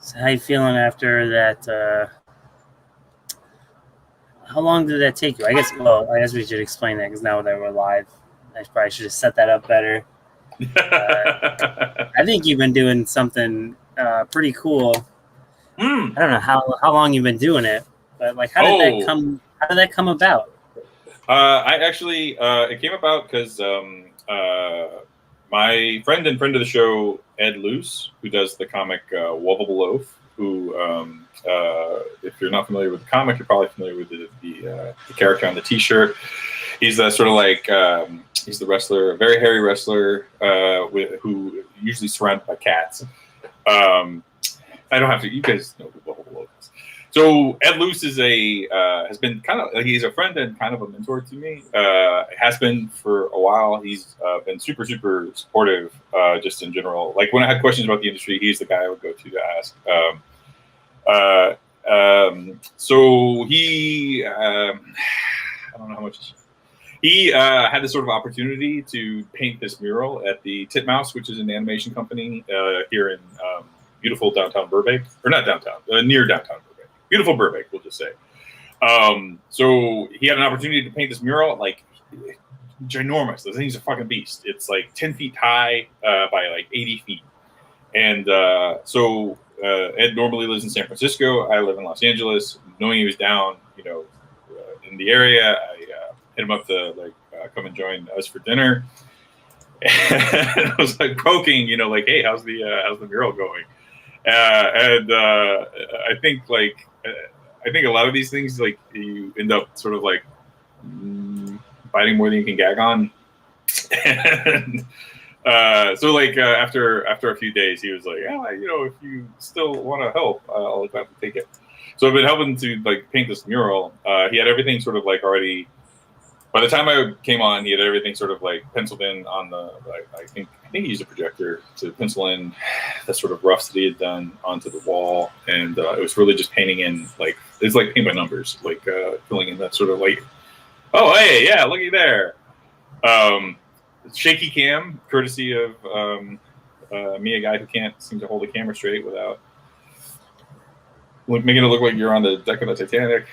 So how you feeling after that? How long did that take you? I guess we should explain that because now that we're live, I probably should have set that up better. I think you've been doing something pretty cool. I don't know how long you've been doing it, but like, how did that come? How did that come about? I actually it came about because my friend and friend of the show, Ed Luce, who does the comic Wobble Loaf, who if you're not familiar with the comic, you're probably familiar with the character on the T-shirt. He's sort of like he's the wrestler, a very hairy wrestler who usually surrounded by cats. I don't have to. You guys know who Wobble Loaf is. So Ed Luce is has been kind of like, he's a friend and kind of a mentor to me. Has been for a while. He's been super supportive just in general. Like when I had questions about the industry, he's the guy I would go to ask. So he I don't know how much. He had this sort of opportunity to paint this mural at the Titmouse, which is an animation company here in beautiful downtown Burbank, or not downtown, near downtown Burbank. Beautiful Burbank, we'll just say. So he had an opportunity to paint this mural, like ginormous. The thing's a fucking beast. It's like 10 feet high by like 80 feet. And so Ed normally lives in San Francisco. I live in Los Angeles. Knowing he was down, in the area, I hit him up to come and join us for dinner. And I was like poking, like, hey, how's the mural going? And I think a lot of these things, like, you end up sort of like biting more than you can gag on. And so after a few days, he was like, yeah, if you still want to help, I'll have to take it. So I've been helping to like paint this mural. He had everything sort of like already. By the time I came on, he had everything sort of like penciled in on the. I think he used a projector to pencil in the sort of roughs that he had done onto the wall, and it was really just painting in it's like paint by numbers, like filling in that sort of like, oh hey yeah, looky there. Shaky cam, courtesy of me, a guy who can't seem to hold a camera straight without making it look like you're on the deck of the Titanic.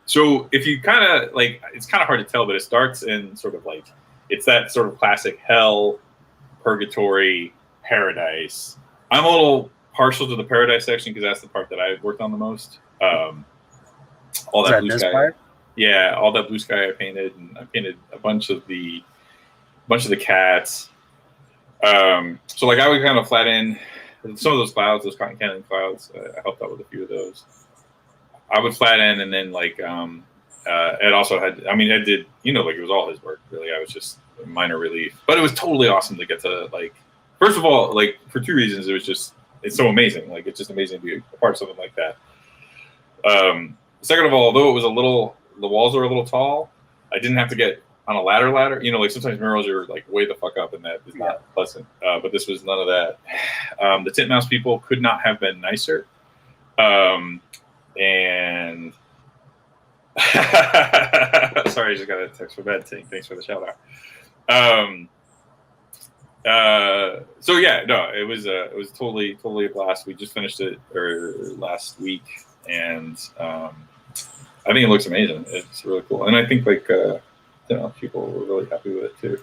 So if you kind of like, it's kind of hard to tell, but it starts in sort of like, it's that sort of classic hell, purgatory, paradise. I'm a little partial to the paradise section because that's the part that I worked on the most. All that blue sky. Part? Yeah, all that blue sky I painted, and I painted a bunch of the cats. So like I would kind of flat in some of those clouds, those cotton cannon clouds. I helped out with a few of those. I would flat in, and then Ed also had. I mean, Ed did. Like it was all his work. Really, I was just a minor relief. But it was totally awesome to get to like. First of all, like for two reasons, it's so amazing. Like it's just amazing to be a part of something like that. Second of all, although the walls are a little tall, I didn't have to get on a ladder. Like sometimes murals are like way the fuck up, and that is not pleasant. But this was none of that. The Titmouse people could not have been nicer. And sorry, I just got a text from Ed saying thanks for the shout out. So yeah, no, it was totally a blast. We just finished it last week, and I think it looks amazing. It's really cool, and I think people were really happy with it too.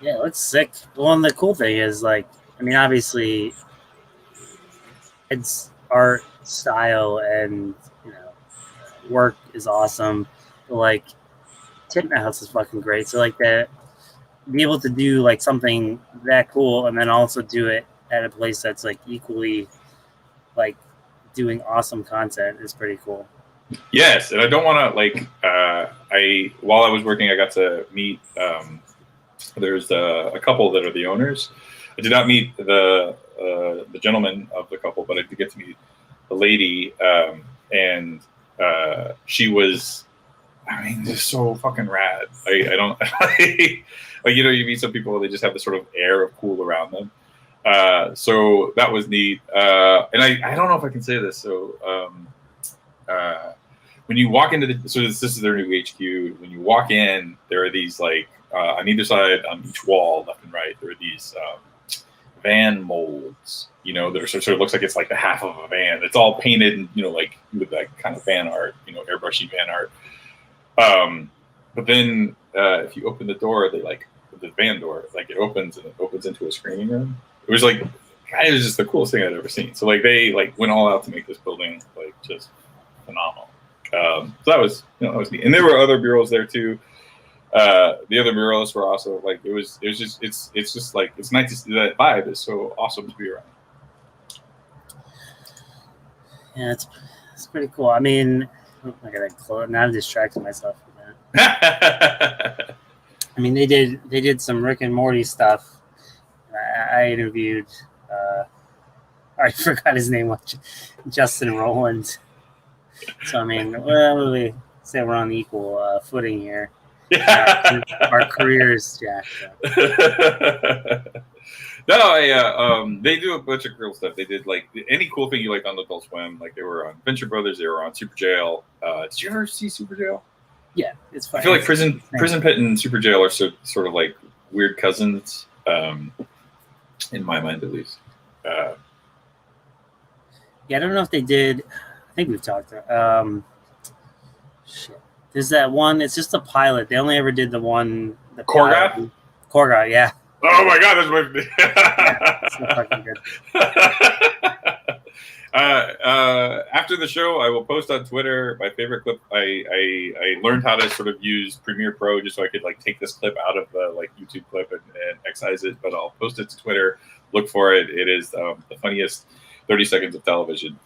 Yeah, it looks sick. Well, and the cool thing is obviously, it's art style and work is awesome. But, like Titmouse is fucking great. So that be able to do like something that cool and then also do it at a place that's like equally like doing awesome content is pretty cool. Yes, and I don't want to while I was working, I got to meet. There's a couple that are the owners. I did not meet the gentleman of the couple, but I did get to meet the lady, and she was, just so fucking rad. I don't you meet some people, they just have this sort of air of cool around them. So that was neat. And I don't know if I can say this. So when you walk into this is their new HQ. When you walk in, there are these on either side on each wall, left and right, there are these van molds, that are sort of looks like it's like the half of a van. It's all painted, like with that kind of van art, airbrushy van art. But then if you open the door, the van door, like it opens and it opens into a screening room. It was just the coolest thing I'd ever seen. So they went all out to make this building just phenomenal. So that was neat. And there were other murals there too. The other murals were also it's nice to see. That vibe is so awesome to be around. Yeah, it's pretty cool. I mean, I gotta close. Now I'm distracting myself from that. I mean, they did some Rick and Morty stuff. I interviewed. I forgot his name was Justin Rowland. So I mean, we say we're on equal footing here. Our careers, Jack. No, they do a bunch of cool stuff. They did any cool thing you liked on Adult Swim. Like they were on Venture Brothers. They were on Super Jail. Did you ever see Super Jail? Yeah, it's fun. I feel like Prison Pit and Super Jail are sort of like weird cousins, in my mind at least. Yeah, I don't know if they did. I think we've talked. Shit. There's that one. It's just a pilot. They only ever did the one. The Korgoth? Korgoth, yeah. Oh my god, that's my. Yeah, so fucking good. After the show, I will post on Twitter my favorite clip. I learned how to sort of use Premiere Pro just so I could take this clip out of the YouTube clip and excise it. But I'll post it to Twitter. Look for it. It is the funniest 30 seconds of television.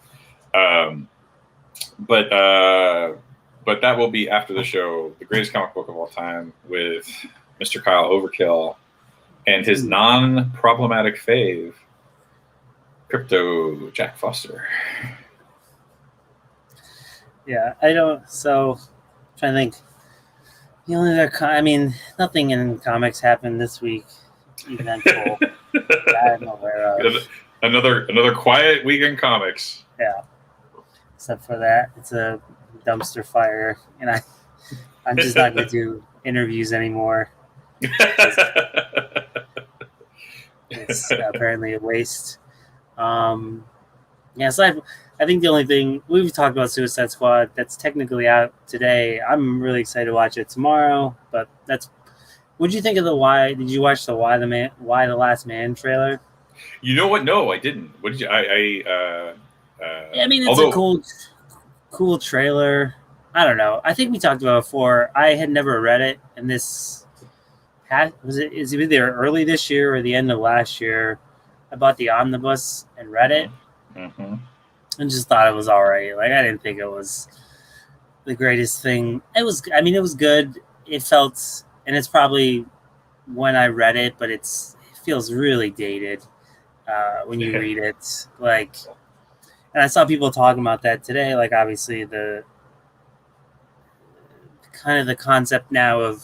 But that will be after the show. The greatest comic book of all time with Mr. Kyle Overkill and his non-problematic fave, Crypto Jack Foster. Yeah, I don't. So, I'm trying to think. The only other, nothing in comics happened this week. Eventful. I'm aware of. Another quiet week in comics. Yeah. Except for that, it's a dumpster fire, and I'm just not going to do interviews anymore. It's apparently a waste. So I think the only thing we've talked about Suicide Squad that's technically out today. I'm really excited to watch it tomorrow. But what'd you think of the Why? Did you watch the Why the Last Man trailer? You know what? No, I didn't. What did you? It's a cool trailer. I don't know. I think we talked about it before. I had never read it, and this is it either early this year or the end of last year. I bought the omnibus and read it, and just thought it was all right. I didn't think it was the greatest thing. It was. It was good. It felt, and it's probably when I read it, but it feels really dated when you read it. And I saw people talking about that today. Obviously the kind of the concept now of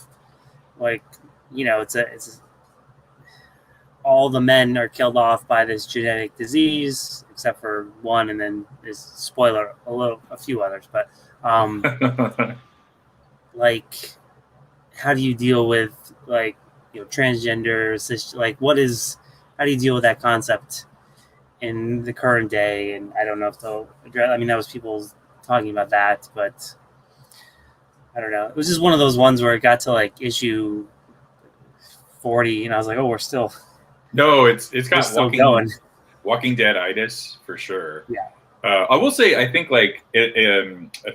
it's all the men are killed off by this genetic disease except for one, and then there's spoiler a few others, but how do you deal with transgender how do you deal with that concept in the current day? And I don't know if they'll address. That was people talking about that, but I don't know. It was just one of those ones where it got to issue 40, and I was like, oh, we're still. No, it's got Walking Dead-itis for sure. Yeah. I will say, I think at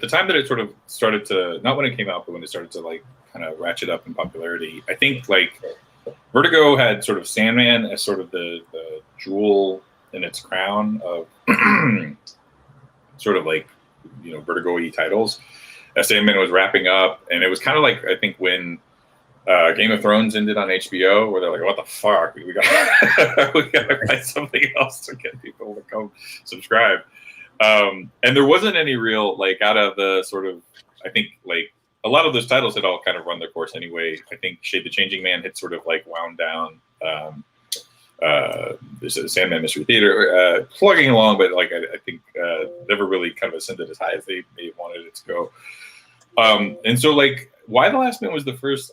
the time that it sort of started to, not when it came out, but when it started to kind of ratchet up in popularity, I think Vertigo had sort of Sandman as sort of the jewel in its crown of sort of Vertigo-y titles. Sandman was wrapping up, and it was kind of I think when Game of Thrones ended on HBO, where they're like, what the fuck? We gotta find something else to get people to come subscribe. And there wasn't any real, out of the sort of, I think, a lot of those titles had all kind of run their course anyway. I think Shade the Changing Man had sort of wound down. There's a Sandman Mystery Theater plugging along, but I think never really kind of ascended as high as they wanted it to go. And so Why the Last Man was the first.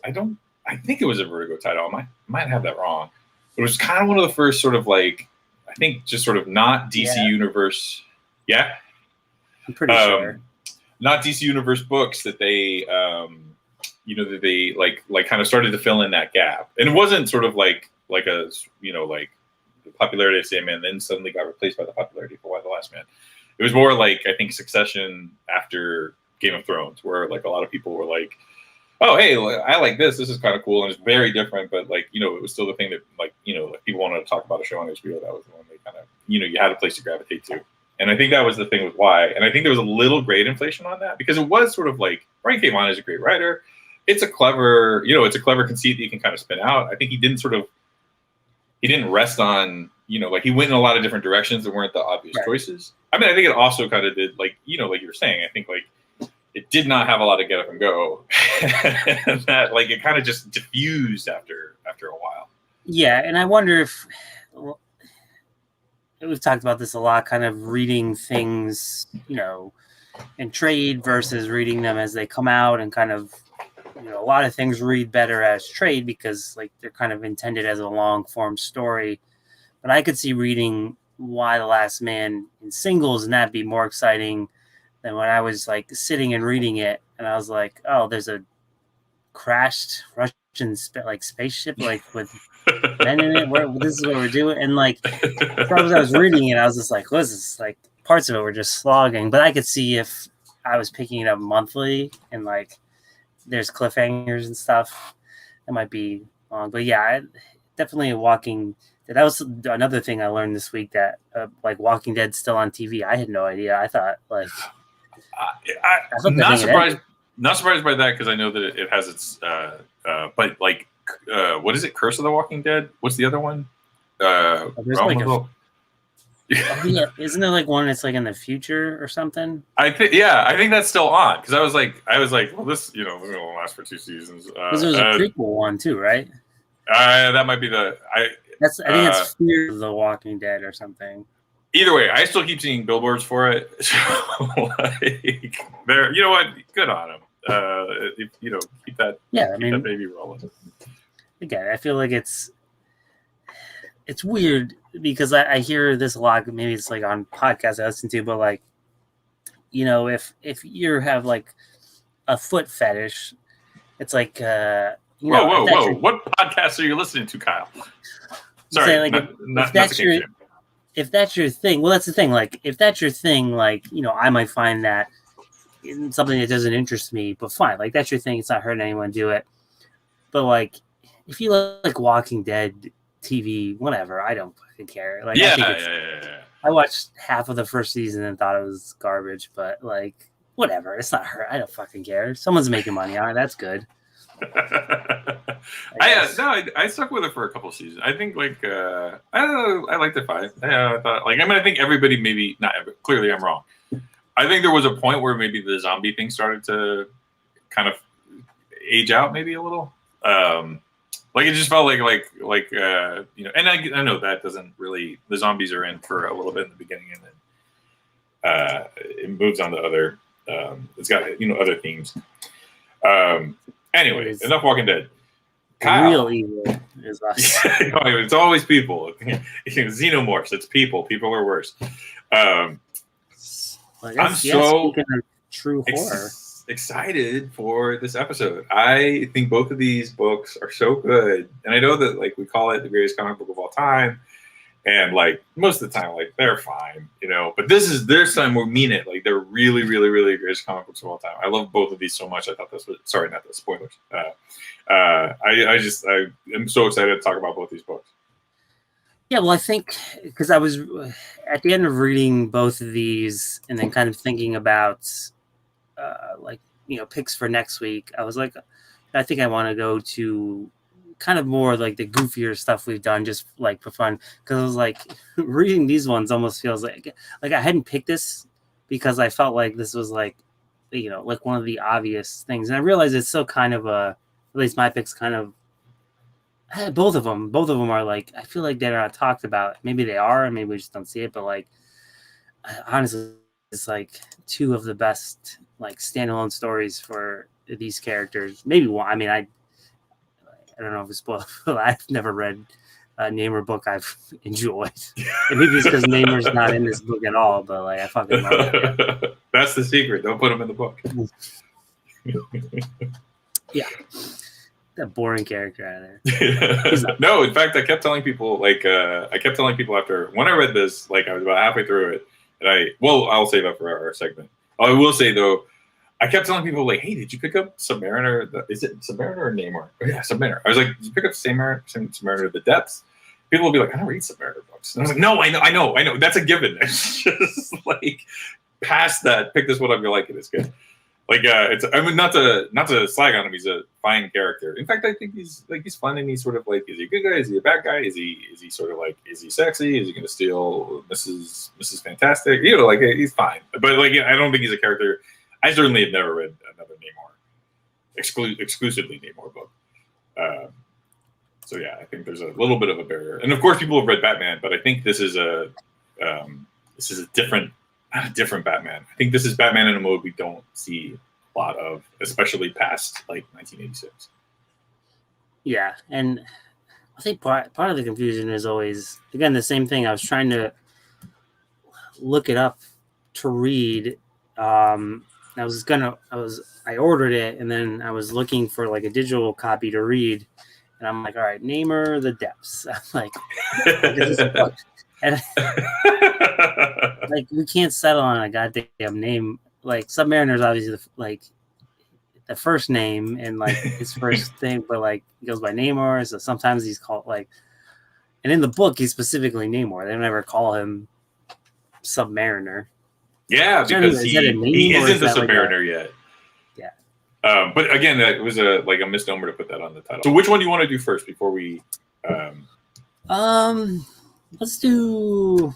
I think it was a Vertigo title. I might have that wrong. It was kind of one of the first sort of like, I think just sort of not DC Universe. Yeah. I'm pretty sure. Not DC Universe books that they, that they like kind of started to fill in that gap. And it wasn't sort of like a, like the popularity of Sandman then suddenly got replaced by the popularity for Why the Last Man. It was more like, I think, Succession after Game of Thrones, where like a lot of people were like, oh, hey, I like this. This is kind of cool. And it's very different. But like, it was still the thing that like people wanted to talk about a show on HBO. That was the one they kind of, you had a place to gravitate to. And I think that was the thing with Why. And I think there was a little grade inflation on that because it was sort of like Brian K. Vaughan is a great writer. It's a clever, it's a clever conceit that you can kind of spin out. I think he didn't rest on, like he went in a lot of different directions that weren't the obvious choices. I mean, I think it also kind of did like you were saying, I think like it did not have a lot of get up and go. And that like it kind of just diffused after a while. Yeah. And I wonder if, we've talked about this a lot, kind of reading things, in trade versus reading them as they come out, and kind of, a lot of things read better as trade because like they're kind of intended as a long form story. But I could see reading Why the Last Man in singles and that'd be more exciting than when I was like sitting and reading it and I was like, oh, there's a crashed Russian spaceship like with men in it. This is what we're doing. And like, as I was reading it, I was just like, what is this? Like parts of it were just slogging. But I could see if I was picking it up monthly and like there's cliffhangers and stuff, that might be long. But yeah, definitely a Walking. That was another thing I learned this week, that like Walking Dead's still on TV. I had no idea. I thought like I'm not surprised. Not surprised by that because I know that it has its. But like, what is it? Curse of the Walking Dead. What's the other one? There's like isn't there like one that's like in the future or something? I think that's still on because I was like, well, this we're gonna last for 2 seasons. Because there's a prequel one too, right? That might be I think it's Fear of the Walking Dead or something. Either way, I still keep seeing billboards for it. So like, there, you know what? Good on them. Keep that. Yeah, keep that baby rolling. Again, I feel like it's weird because I hear this a lot. Maybe it's like on podcasts I listen to, but like, if you have like a foot fetish, it's like whoa! What podcasts are you listening to, Kyle? Sorry, like if that's your thing. Well, that's the thing. Like, if that's your thing, like I might find that something that doesn't interest me, but fine. Like that's your thing. It's not hurting anyone to do it. But like, if you like Walking Dead TV, whatever, I don't fucking care. Like, I watched half of the first season and thought it was garbage, but like, whatever. It's not her. I don't fucking care. Someone's making money on it. That's good. I stuck with it for a couple of seasons. I think like I don't know. I liked it fine. I thought like I think everybody maybe not. Clearly, I'm wrong. I think there was a point where maybe the zombie thing started to kind of age out, maybe a little. Like it just felt like and I know that doesn't really. The zombies are in for a little bit in the beginning, and then it moves on to other. It's got other themes. Anyway, enough Walking Dead. Kyle. Real evil is us. It's always people. Xenomorphs. It's people. People are worse. I'm so true horror. Excited for this episode. I think both of these books are so good, and I know that like we call it the greatest comic book of all time, and like most of the time, like they're fine, But this time we mean it. Like they're really, really, really greatest comic books of all time. I love both of these so much. I thought this was not the spoilers. I am so excited to talk about both these books. Yeah, well, I think because I was at the end of reading both of these and then kind of thinking about picks for next week, I was like, I think I want to go to kind of more like the goofier stuff we've done just like for fun, because I was like reading these ones almost feels like I hadn't picked this because I felt like this was like like one of the obvious things, and I realized it's still kind of at least my picks kind of both of them are like I feel like they're not talked about. Maybe they are and maybe we just don't see it, but like honestly it's like two of the best like standalone stories for these characters. Maybe one. I mean, I don't know if it's spoiled. I've never read Namor book I've enjoyed. And maybe it's because Namor's not in this book at all, but like I fucking love it. That's the secret. Don't put him in the book. Yeah. That boring character out of there. No, in fact, I kept telling people after when I read this, like I was about halfway through it, and I'll save that for our segment. I will say though, I kept telling people like, "Hey, did you pick up Submariner? Is it Submariner or Namor? Oh, yeah, Submariner." I was like, "Did you pick up Submariner the Depths?" People will be like, "I don't read Submariner books." And I was like, "No, I know. That's a given. It's just like past that. Pick this one up. You'll like it. It's good." Like not to slag on him. He's a fine character. In fact, I think he's fun, and he's sort of like, is he a good guy? Is he a bad guy? Is he sort of like, is he sexy? Is he going to steal Mrs. Fantastic? You know, like he's fine. But like, I don't think he's a character. I certainly have never read another Namor, exclusively Namor book. So yeah, I think there's a little bit of a barrier. And of course, people have read Batman, but I think this is a different. Not a different Batman. I think this is Batman in a mode we don't see a lot of, especially past like 1986. Yeah, and I think part of the confusion is always, again, the same thing. I was trying to look it up to read. I ordered it, and then I was looking for like a digital copy to read, and I'm like, all right, Namor the Depths. I'm like this is a book. And like we can't settle on a goddamn name. Like Submariner is obviously the first name and like his first thing, but like he goes by Namor. So sometimes he's called like, and in the book he's specifically Namor. They don't ever call him Submariner. Yeah, because he isn't the Submariner yet. Yeah. But again, that was a misnomer to put that on the title. So which one do you want to do first before we? Let's do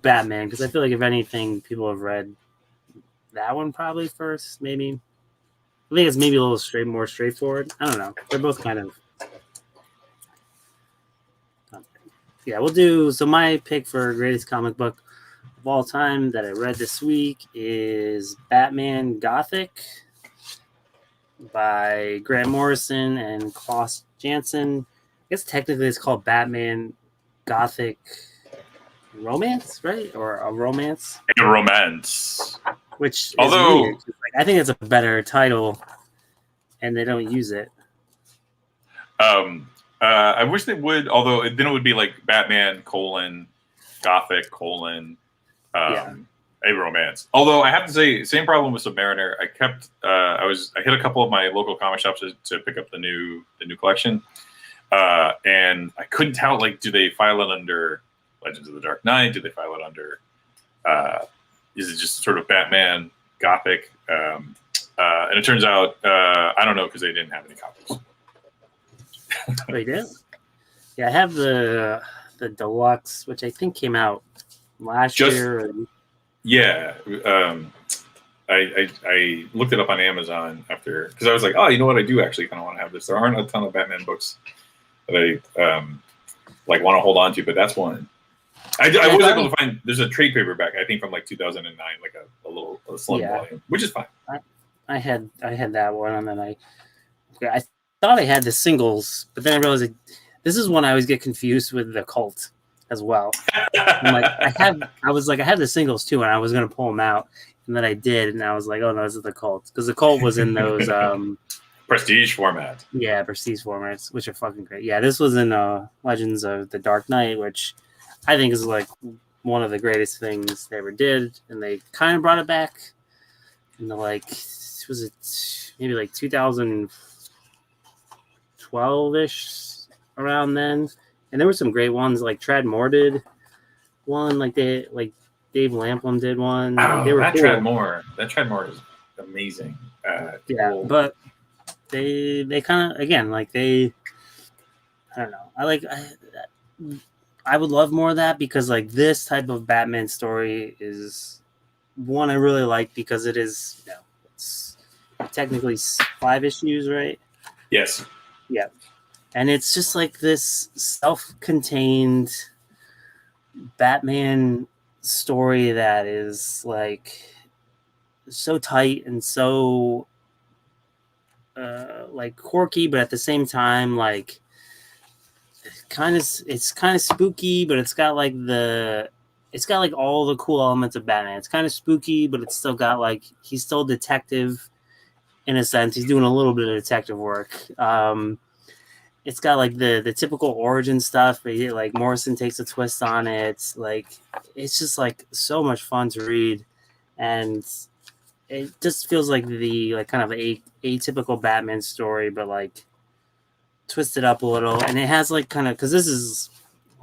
Batman, because I feel like if anything, people have read that one probably first. Maybe I think it's maybe a little more straightforward. I don't know. They're both kind of. Yeah, we'll do. So my pick for greatest comic book of all time that I read this week is Batman Gothic by Grant Morrison and Klaus Janson. I guess technically it's called Batman Gothic Romance, right? Or a romance? A romance. Which is weird. Like, I think it's a better title, and they don't use it. I wish they would, although then it would be like Batman : Gothic : a romance. Although I have to say, same problem with Submariner. I hit a couple of my local comic shops to pick up the new collection. And I couldn't tell, like, do they file it under Legends of the Dark Knight? Do they file it under, is it just sort of Batman Gothic? And it turns out, I don't know, because they didn't have any copies. They did? Yeah, I have the deluxe, which I think came out last year. Yeah. I looked it up on Amazon after, because I was like, oh, you know what? I do actually kind of want to have this. There aren't a ton of Batman books that I want to hold on to, but that's one. I was able to find. There's a trade paperback, I think, from like 2009, like a slim volume, which is fine. I had that one, and then I thought I had the singles, but then I realized this is one I always get confused with the Cult as well. I'm like, I have the singles too, and I was gonna pull them out, and then I did, and I was like, oh no, this is the Cult, because the Cult was in those prestige format. Yeah, prestige formats, which are fucking great. Yeah, this was in Legends of the Dark Knight, which I think is like one of the greatest things they ever did, and they kind of brought it back in the was it maybe like 2012-ish, around then. And there were some great ones, like Trad Moore did one, like Dave Lamplum did one. Oh, they were that cool. Trad Moore is amazing. Yeah, cool. But they kind of, again, like I don't know. I would love more of that, because like this type of Batman story is one I really like, because it is, it's technically 5 issues, right? Yes. Yeah. And it's just like this self-contained Batman story that is like so tight and so like quirky, but at the same time like it's kind of spooky, but it's got like all the cool elements of Batman. It's kind of spooky, but it's still got like he's still a detective in a sense. He's doing a little bit of detective work. It's got like the typical origin stuff, but like Morrison takes a twist on it. Like it's just like so much fun to read, and it just feels like the like kind of a atypical Batman story, but like twisted up a little. And it has like kind of because this is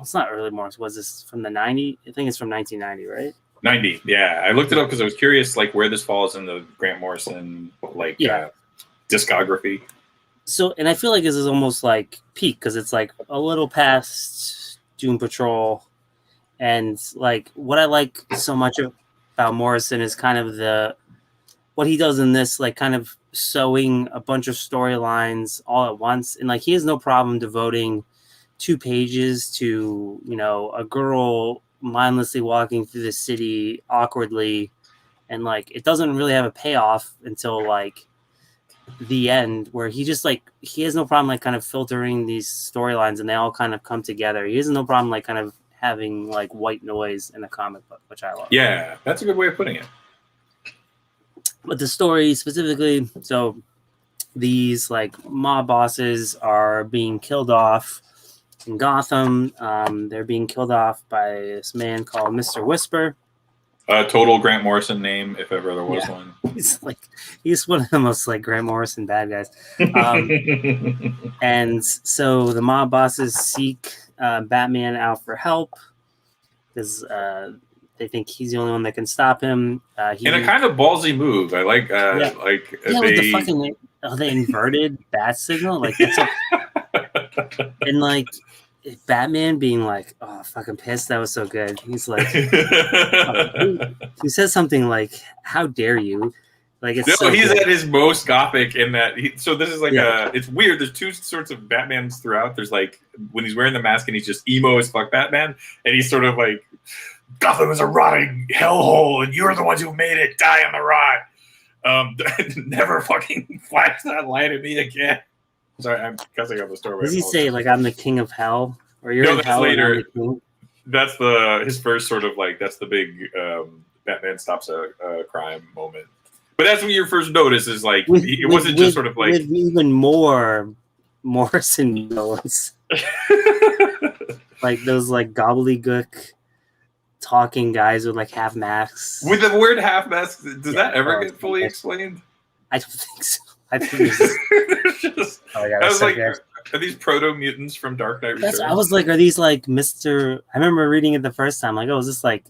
it's not early Morrison. Was this from the 90s? I think it's from 1990, right? 90. Yeah, I looked it up because I was curious, like where this falls in the Grant Morrison discography. So, and I feel like this is almost like peak because it's like a little past Doom Patrol, and like what I like so much about Morrison is kind of what he does in this, like kind of sewing a bunch of storylines all at once, and like he has no problem devoting 2 pages to a girl mindlessly walking through the city awkwardly, and like it doesn't really have a payoff until like the end where he just like he has no problem like kind of filtering these storylines and they all kind of come together. He has no problem like kind of having like white noise in a comic book, which I love. Yeah, that's a good way of putting it. But the story specifically, so these like mob bosses are being killed off in Gotham. They're being killed off by this man called Mr. Whisper. Total Grant Morrison name, if ever there was one. He's one of the most like Grant Morrison bad guys. And so the mob bosses seek Batman out for help because they think he's the only one that can stop him. In a kind of ballsy move, I like. With the fucking the inverted bat signal, like that's and like Batman being like, "Oh, fucking pissed, that was so good." He's like, he says something like, "How dare you?" Like it's he's at his most gothic in that. So this is like it's weird. There's two sorts of Batmans throughout. There's like when he's wearing the mask and he's just emo as fuck Batman, and he's sort of like, Gotham is a rotting hellhole, and you're the ones who made it die on the rot. Never fucking flash that light at me again. Sorry, I'm cussing up the story. Does he say like I'm the king of hell, or you're in hell? Later. That's his first sort of like that's the big Batman stops a crime moment. But that's when your first notice is like it wasn't just sort of like with even more Morrison villains, like those like gobbledygook talking guys with like half masks. With the word half mask, does that ever get fully explained? I don't think so. I think it's just, I was like, are these proto mutants from Dark Knight Returns? I was like, are these like Mr. I remember reading it the first time, like, oh, is this like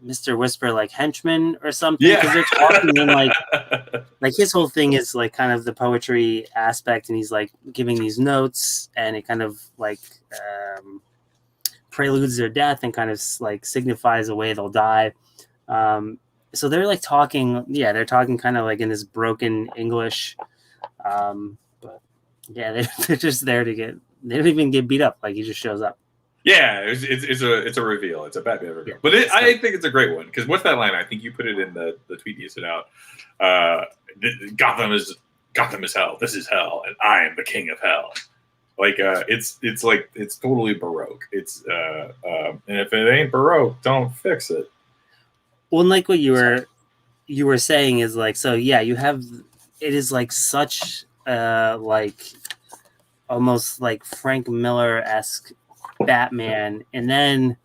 Mr. Whisper like henchmen or something? Because they're talking and like his whole thing is like kind of the poetry aspect, and he's like giving these notes, and it kind of like preludes their death and kind of like signifies the way they'll die. So they're like talking, they're talking kind of like in this broken English. But yeah, they're just there to they don't even get beat up. Like he just shows up. Yeah, it's a reveal. It's a Batman reveal. But I think it's a great one. Because what's that line? I think you put it in the tweet you sent out. Gotham is hell. This is hell. And I am the king of hell. Like it's totally Baroque. It's and if it ain't Baroque, don't fix it. Well, and like what you were saying is like, so yeah, you have it is like such like almost like Frank Miller-esque Batman, and then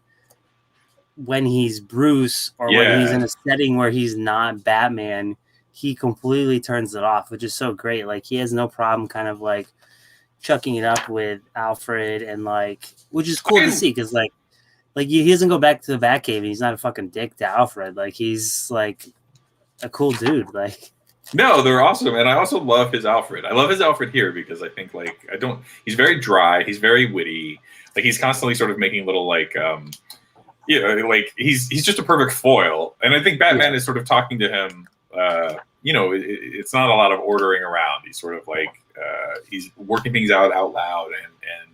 when he's Bruce or when he's in a setting where he's not Batman, he completely turns it off, which is so great. Like he has no problem kind of like chucking it up with Alfred, and like which is cool to see because like he doesn't go back to the Batcave and he's not a fucking dick to Alfred. Like he's like a cool dude. Like no, they're awesome, and I also love his Alfred. I love his Alfred here because I think like he's very dry, he's very witty, like he's constantly sort of making little like like he's just a perfect foil, and I think Batman is sort of talking to him. It's not a lot of ordering around. He's sort of like he's working things out loud, and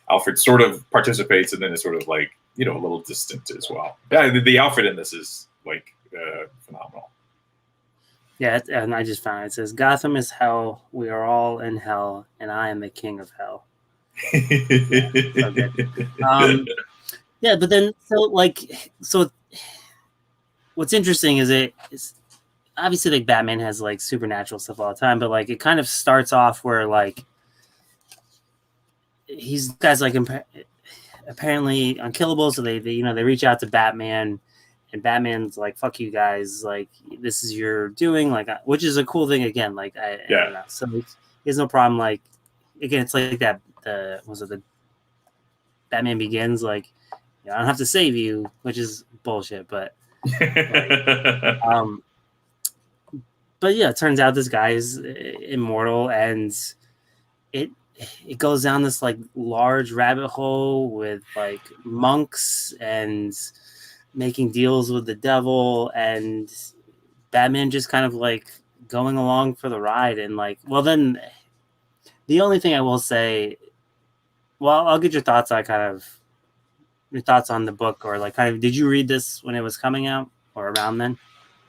Alfred sort of participates, and then is sort of like a little distant as well. Yeah, the Alfred in this is like phenomenal. Yeah, and I just found it says Gotham is hell. We are all in hell, and I am the king of hell. Yeah, so good. Yeah, but then so what's interesting is it's obviously like Batman has like supernatural stuff all the time, but like it kind of starts off where like he's guys like apparently unkillable, so they reach out to Batman, and Batman's like, "Fuck you guys, like this is your doing," like which is a cool thing again. Like I Yeah. don't know, so he has no problem. Like again, it's like that. The Batman Begins, like I don't have to save you, which is bullshit, but like um, but yeah, it turns out this guy is immortal, and it it goes down this like large rabbit hole with like monks and making deals with the devil, and Batman just kind of like going along for the ride. And like, well, then the only thing I will say, well, I'll get your thoughts on your thoughts on the book, or like kind of, did you read this when it was coming out or around then?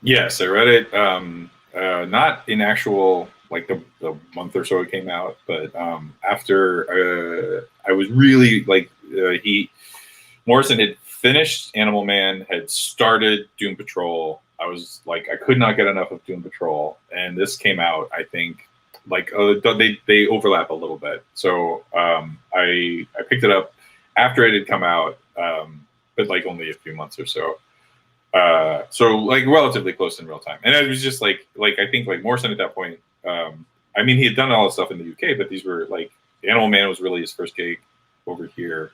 Yes, I read it. Not in actual like the month or so it came out, but after I was really like he Morrison had finished Animal Man, had started Doom Patrol. I was like, I could not get enough of Doom Patrol, and this came out. I think like they overlap a little bit, so I picked it up after it had come out, but like only a few months or so. So like relatively close in real time, and it was just like I think like Morrison at that point. I mean, he had done all this stuff in the UK, but these were like Animal Man was really his first gig over here,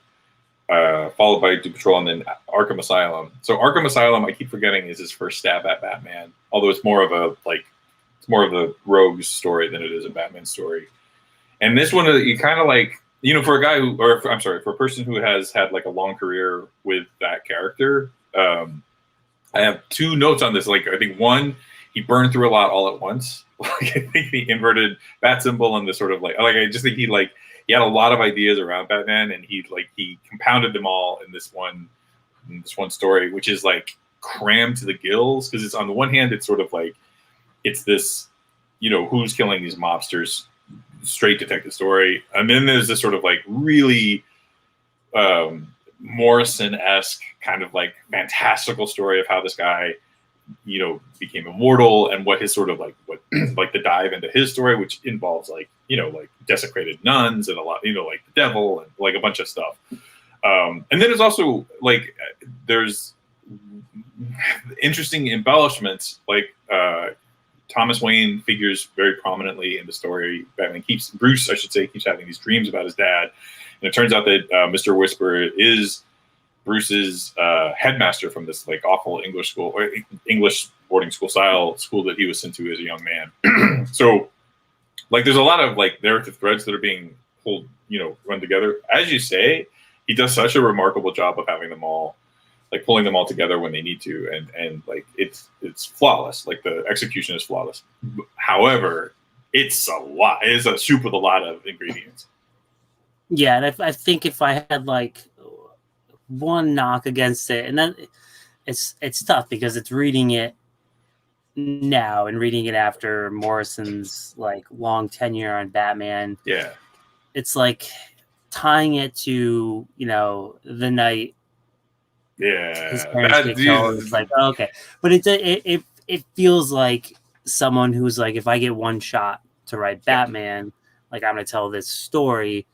followed by Doom Patrol and then Arkham Asylum. So Arkham Asylum, I keep forgetting, is his first stab at Batman, although it's more of a rogue's story than it is a Batman story. And this one, you kind of like for a guy who, or I'm sorry, for a person who has had like a long career with that character. I have two notes on this. Like, I think one, he burned through a lot all at once. Like, I think the inverted bat symbol and the sort of like I just think he had a lot of ideas around Batman, and he compounded them all in this one story, which is like crammed to the gills, because it's on the one hand, it's sort of like it's this, who's killing these mobsters, straight detective story, and then there's this sort of like really Morrison-esque kind of like fantastical story of how this guy, became immortal, and what his sort of like what like the dive into his story, which involves like like desecrated nuns and a lot like the devil and like a bunch of stuff. And then there's also like there's interesting embellishments, like Thomas Wayne figures very prominently in the story. Bruce, I should say, keeps having these dreams about his dad, and it turns out that Mr. Whisper is Bruce's headmaster from this like awful English school, or English boarding school style school that he was sent to as a young man. So like there's a lot of like narrative threads that are being pulled, run together. As you say, he does such a remarkable job of having them all, like pulling them all together when they need to, and like it's flawless. Like the execution is flawless. However, it's a lot. It is a soup with a lot of ingredients. Yeah, and I think if I had like one knock against it, and then it's tough because it's reading it now and reading it after Morrison's like long tenure on Batman. Yeah, it's like tying it to the night his parents get killed. It's like, oh, okay, but it feels like someone who's like, if I get one shot to write Batman, like I'm gonna tell this story,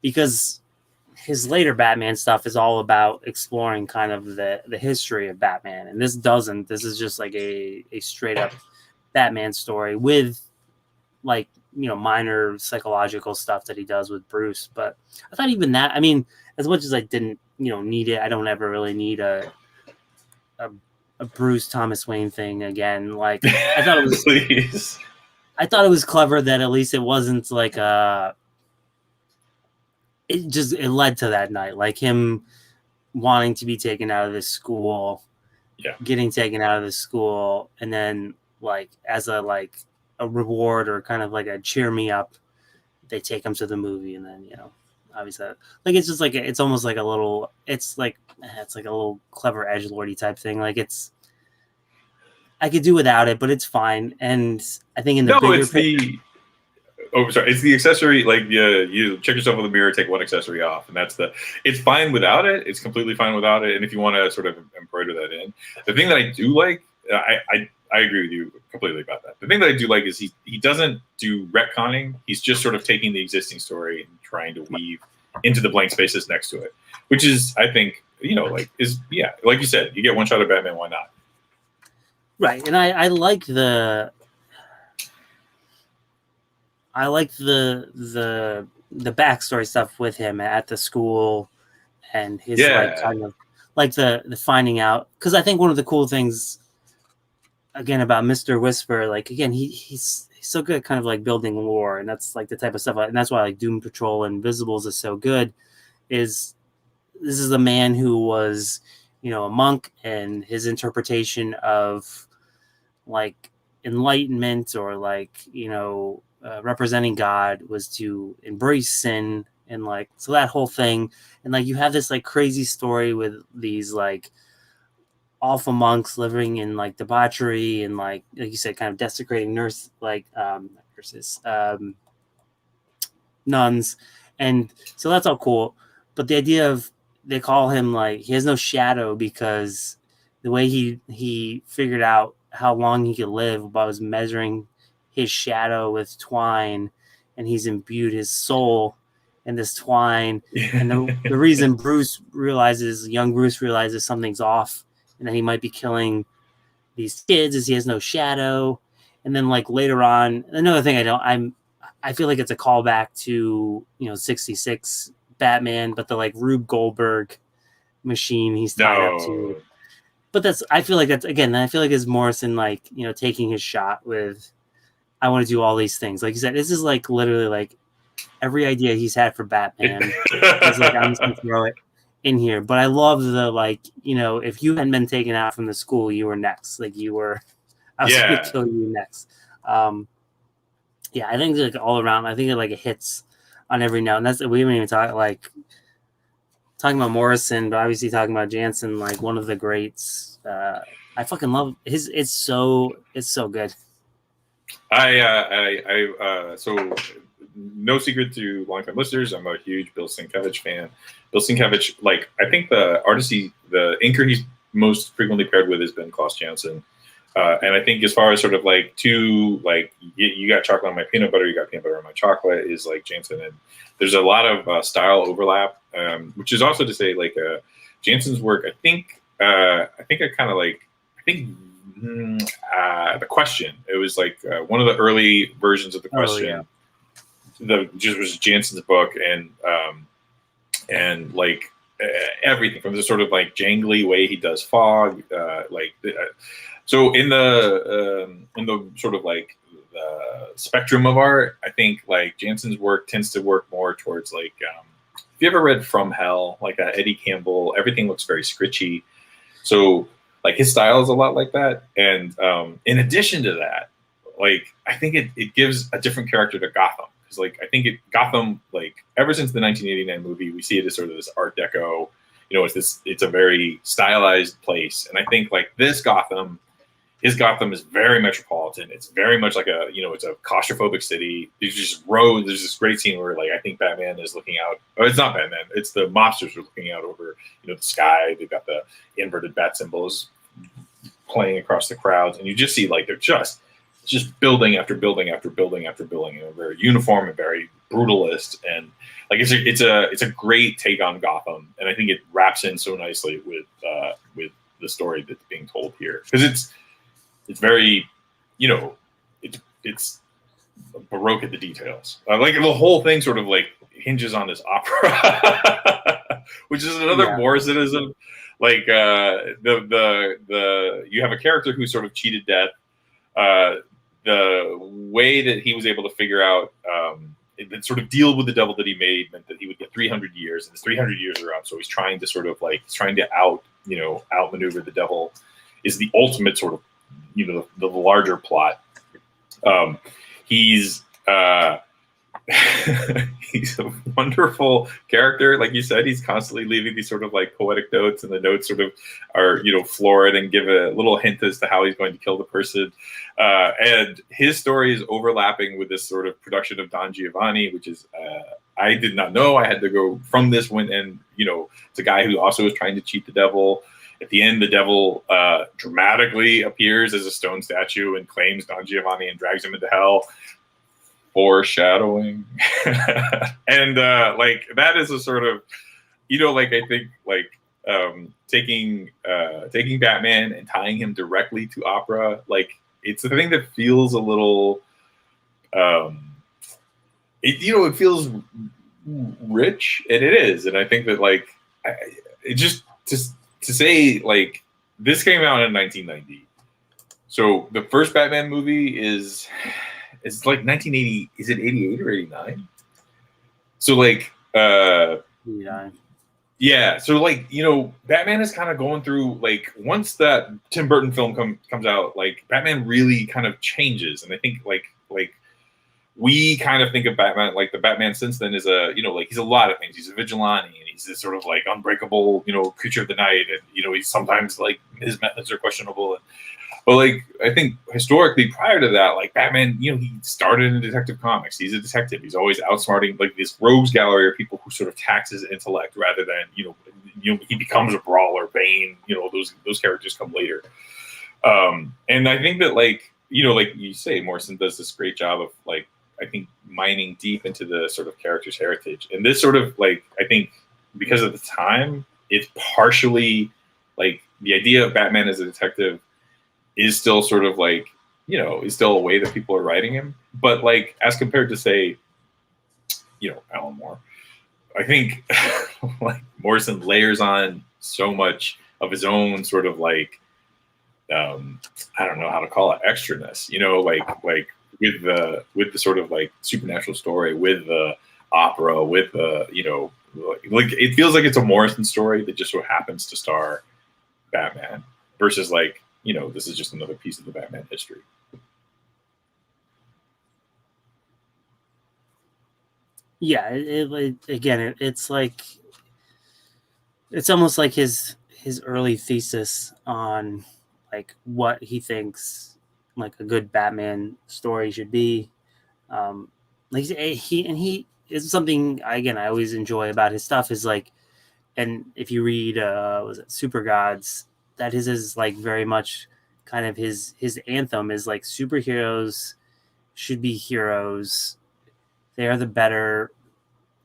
because his later Batman stuff is all about exploring kind of the history of Batman, and this doesn't. This is just like a straight up Batman story with like minor psychological stuff that he does with Bruce. But I thought even that, I mean, as much as I didn't need it, I don't ever really need a Bruce Thomas Wayne thing again. Like I thought it was please. I thought it was clever that at least it wasn't like it led to that night, like him wanting to be taken out of this school, getting taken out of the school, and then like as a reward or kind of like a cheer me up, they take him to the movie, and then obviously like it's just like it's almost like a little, it's like a little clever edgelordy type thing. Like I could do without it, but it's fine. And I think in the bigger picture, Oh, sorry. It's the accessory. Like you check yourself in the mirror, take one accessory off, and that's the. It's fine without it. It's completely fine without it. And if you want to sort of embroider that in, the thing that I do like, I agree with you completely about that. The thing that I do like is he doesn't do retconning. He's just sort of taking the existing story and trying to weave into the blank spaces next to it, which is, I think, like you said, you get one shot at Batman. Why not? Right, and I like the backstory stuff with him at the school and his like kind of like the finding out, because I think one of the cool things again about Mr. Whisper, like again he's so good at kind of like building lore, and that's like the type of stuff, and that's why like Doom Patrol and Invisibles is so good. Is this is a man who was a monk, and his interpretation of like enlightenment or like representing God was to embrace sin, and like so that whole thing, and like you have this like crazy story with these like awful monks living in like debauchery and like you said, kind of desecrating nurses, nuns, and so that's all cool. But the idea of they call him like he has no shadow because the way he figured out how long he could live was measuring his shadow with twine, and he's imbued his soul in this twine. And the reason young Bruce realizes something's off and that he might be killing these kids is he has no shadow. And then like later on, another thing I feel like it's a callback to 66 Batman, but the like Rube Goldberg machine he's tied up to. But I feel like it's Morrison like taking his shot with I want to do all these things. Like you said, this is like literally like every idea he's had for Batman. He's like, I'm just gonna throw it in here. But I love the like if you hadn't been taken out from the school, you were next. Like I was gonna kill you next. I think like all around, I think it like it hits on every note, and that's we haven't even talking about Morrison, but obviously talking about Jansen, like one of the greats. I fucking love his. It's so good. So no secret to longtime listeners, I'm a huge Bill Sienkiewicz fan. Bill Sienkiewicz, like I think the the inker he's most frequently paired with has been Klaus Janson. And I think as far as sort of like you got chocolate on my peanut butter, you got peanut butter on my chocolate is like Jansen, and there's a lot of style overlap, which is also to say like Jansen's work. The Question. It was like one of the early versions of The Question. Just was Jansen's book, and like everything from the sort of like jangly way he does fog, so in the sort of like the spectrum of art, I think like Jansen's work tends to work more towards like if you ever read From Hell, like that Eddie Campbell, everything looks very scritchy. So like his style is a lot like that. And in addition to that, like I think it gives a different character to Gotham. Because like I think Gotham, like ever since the 1989 movie, we see it as sort of this Art Deco, it's a very stylized place. And I think like his Gotham is very metropolitan. It's very much like it's a claustrophobic city. There's just roads. There's this great scene where like I think Batman is looking out. Oh, it's not Batman. It's the mobsters are looking out over the sky. They've got the inverted bat symbols playing across the crowds, and you just see like they're just building after building after building after building. Very uniform and very brutalist, and like it's a great take on Gotham, and I think it wraps in so nicely with the story that's being told here, because it's very, it's Baroque at the details. Like the whole thing sort of like hinges on this opera, which is another Morrisonism. Like you have a character who sort of cheated death. The way that he was able to figure out and sort of deal with the devil that he made meant that he would get 300 years, and his 300 years are up. So he's trying to outmaneuver the devil is the ultimate sort of the larger plot. He's he's a wonderful character. Like you said, he's constantly leaving these sort of like poetic notes, and the notes sort of are, florid and give a little hint as to how he's going to kill the person. And his story is overlapping with this sort of production of Don Giovanni, which is, I did not know. I had to go from this one, and it's a guy who also is trying to cheat the devil. At the end, the devil dramatically appears as a stone statue and claims Don Giovanni and drags him into hell. Foreshadowing. And like that is a sort of, like I think like taking Batman and tying him directly to opera, like it's a thing that feels a little it feels rich, and it is. And I think that like it just to say like this came out in 1990, so the first Batman movie is like 1980. Is it 88 or 89? So like yeah, so like Batman is kind of going through, like, once that Tim Burton film comes out, like Batman really kind of changes. And I think like we kind of think of Batman, like the Batman since then, is a like he's a lot of things. He's a vigilante, and he's this sort of like unbreakable creature of the night, and he's sometimes like his methods are questionable. But like I think historically prior to that, like Batman, he started in detective comics. He's a detective. He's always outsmarting like this rogues gallery of people who sort of tax his intellect rather than he becomes a brawler. Bane, those characters come later. And I think that like like you say, Morrison does this great job of like, I think, mining deep into the sort of character's heritage. And this sort of like, I think because of the time, it's partially like the idea of Batman as a detective is still sort of like, is still a way that people are writing him. But like, as compared to say, Alan Moore, I think like Morrison layers on so much of his own sort of like, I don't know how to call it, extraness, like with the sort of like supernatural story, with the opera, with the, like it feels like it's a Morrison story that just so happens to star Batman versus like, this is just another piece of the Batman history. Yeah, it's like, it's almost like his early thesis on like what he thinks like a good Batman story should be. Like he is something, again, I always enjoy about his stuff is like, and if you read was it Super Gods, that is like very much kind of his anthem is like, superheroes should be heroes. They are the better,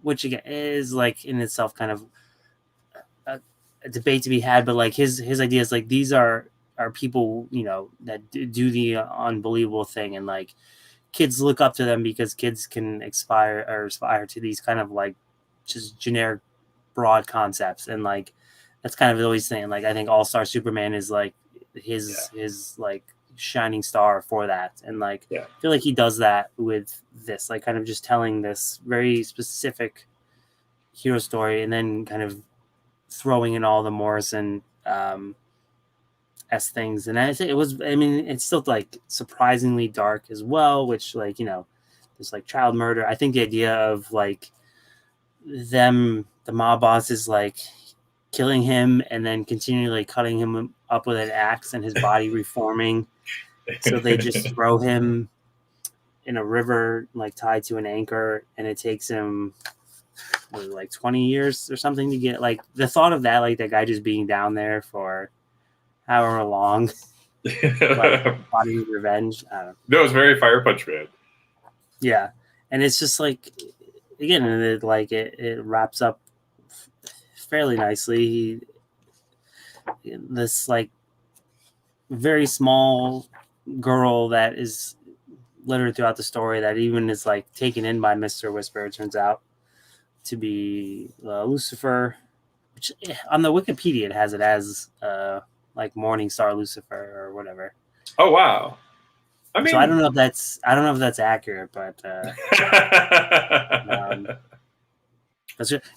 which again is like in itself kind of a debate to be had, but like his idea is like, these are people that do the unbelievable thing, and like kids look up to them because kids can aspire to these kind of like just generic broad concepts. And like that's kind of always saying, like, I think All-Star Superman is like his like shining star for that. And like I feel like he does that with this, like kind of just telling this very specific hero story and then kind of throwing in all the Morrison as things. And I think it's still like surprisingly dark as well, which like, there's like child murder. I think the idea of like the mob boss is like killing him and then continually cutting him up with an axe and his body reforming. So they just throw him in a river, like tied to an anchor, and it takes him like 20 years or something to get, like, the thought of that, like that guy just being down there for however long, like plotting revenge. I don't know. No, it's very Fire Punch Man. Yeah, and it's just like, again, it wraps up fairly nicely. This like very small girl that is littered throughout the story that even is like taken in by Mr. Whisper, it turns out to be Lucifer, which on the Wikipedia it has it as like Morning Star Lucifer or whatever. Oh wow! I mean, so I don't know if that's accurate, but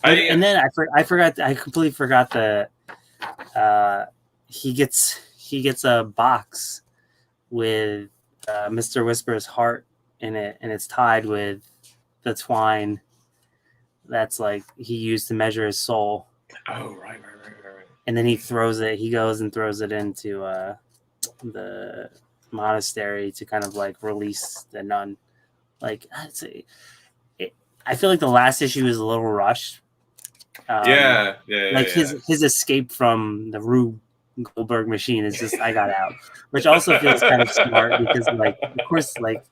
and then I forgot, I completely forgot the he gets a box with Mr. Whisper's heart in it, and it's tied with the twine that's like he used to measure his soul. Oh, right. And then he goes and throws it into the monastery to kind of like release the nun. Like, I feel like the last issue is a little rushed. Yeah. Like his escape from the Rube Goldberg machine is just I got out, which also feels kind of smart because like of course like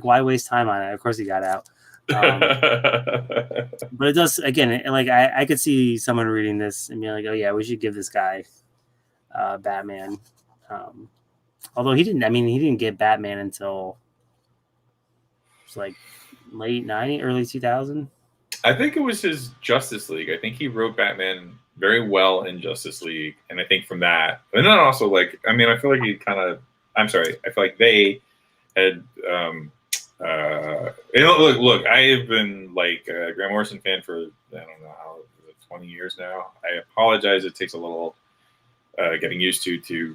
why waste time on it? Of course he got out. But it does again. Like I could see someone reading this and being like, "Oh yeah, we should give this guy Batman." Although he didn't. I mean, he didn't get Batman until it was like late '90s, early 2000. I think it was his Justice League. I think he wrote Batman very well in Justice League, and I think from that, and then also like, I mean, I feel like he kind of. I'm sorry. I feel like they had. Look, I have been like a Grant Morrison fan for I don't know how 20 years now. I apologize. It takes a little getting used to to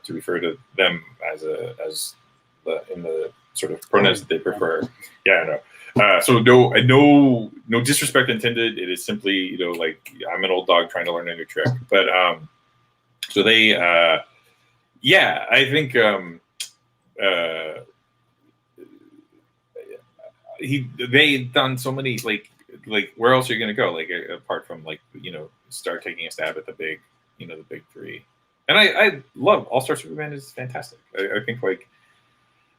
refer to them as in the sort of pronouns that they prefer. Yeah, no. So no disrespect intended. It is simply like I'm an old dog trying to learn a new trick. But so they yeah, I think they've done so many like where else are you going to go like apart from like start taking a stab at the big the big three. And I love All-Star Superman is fantastic. I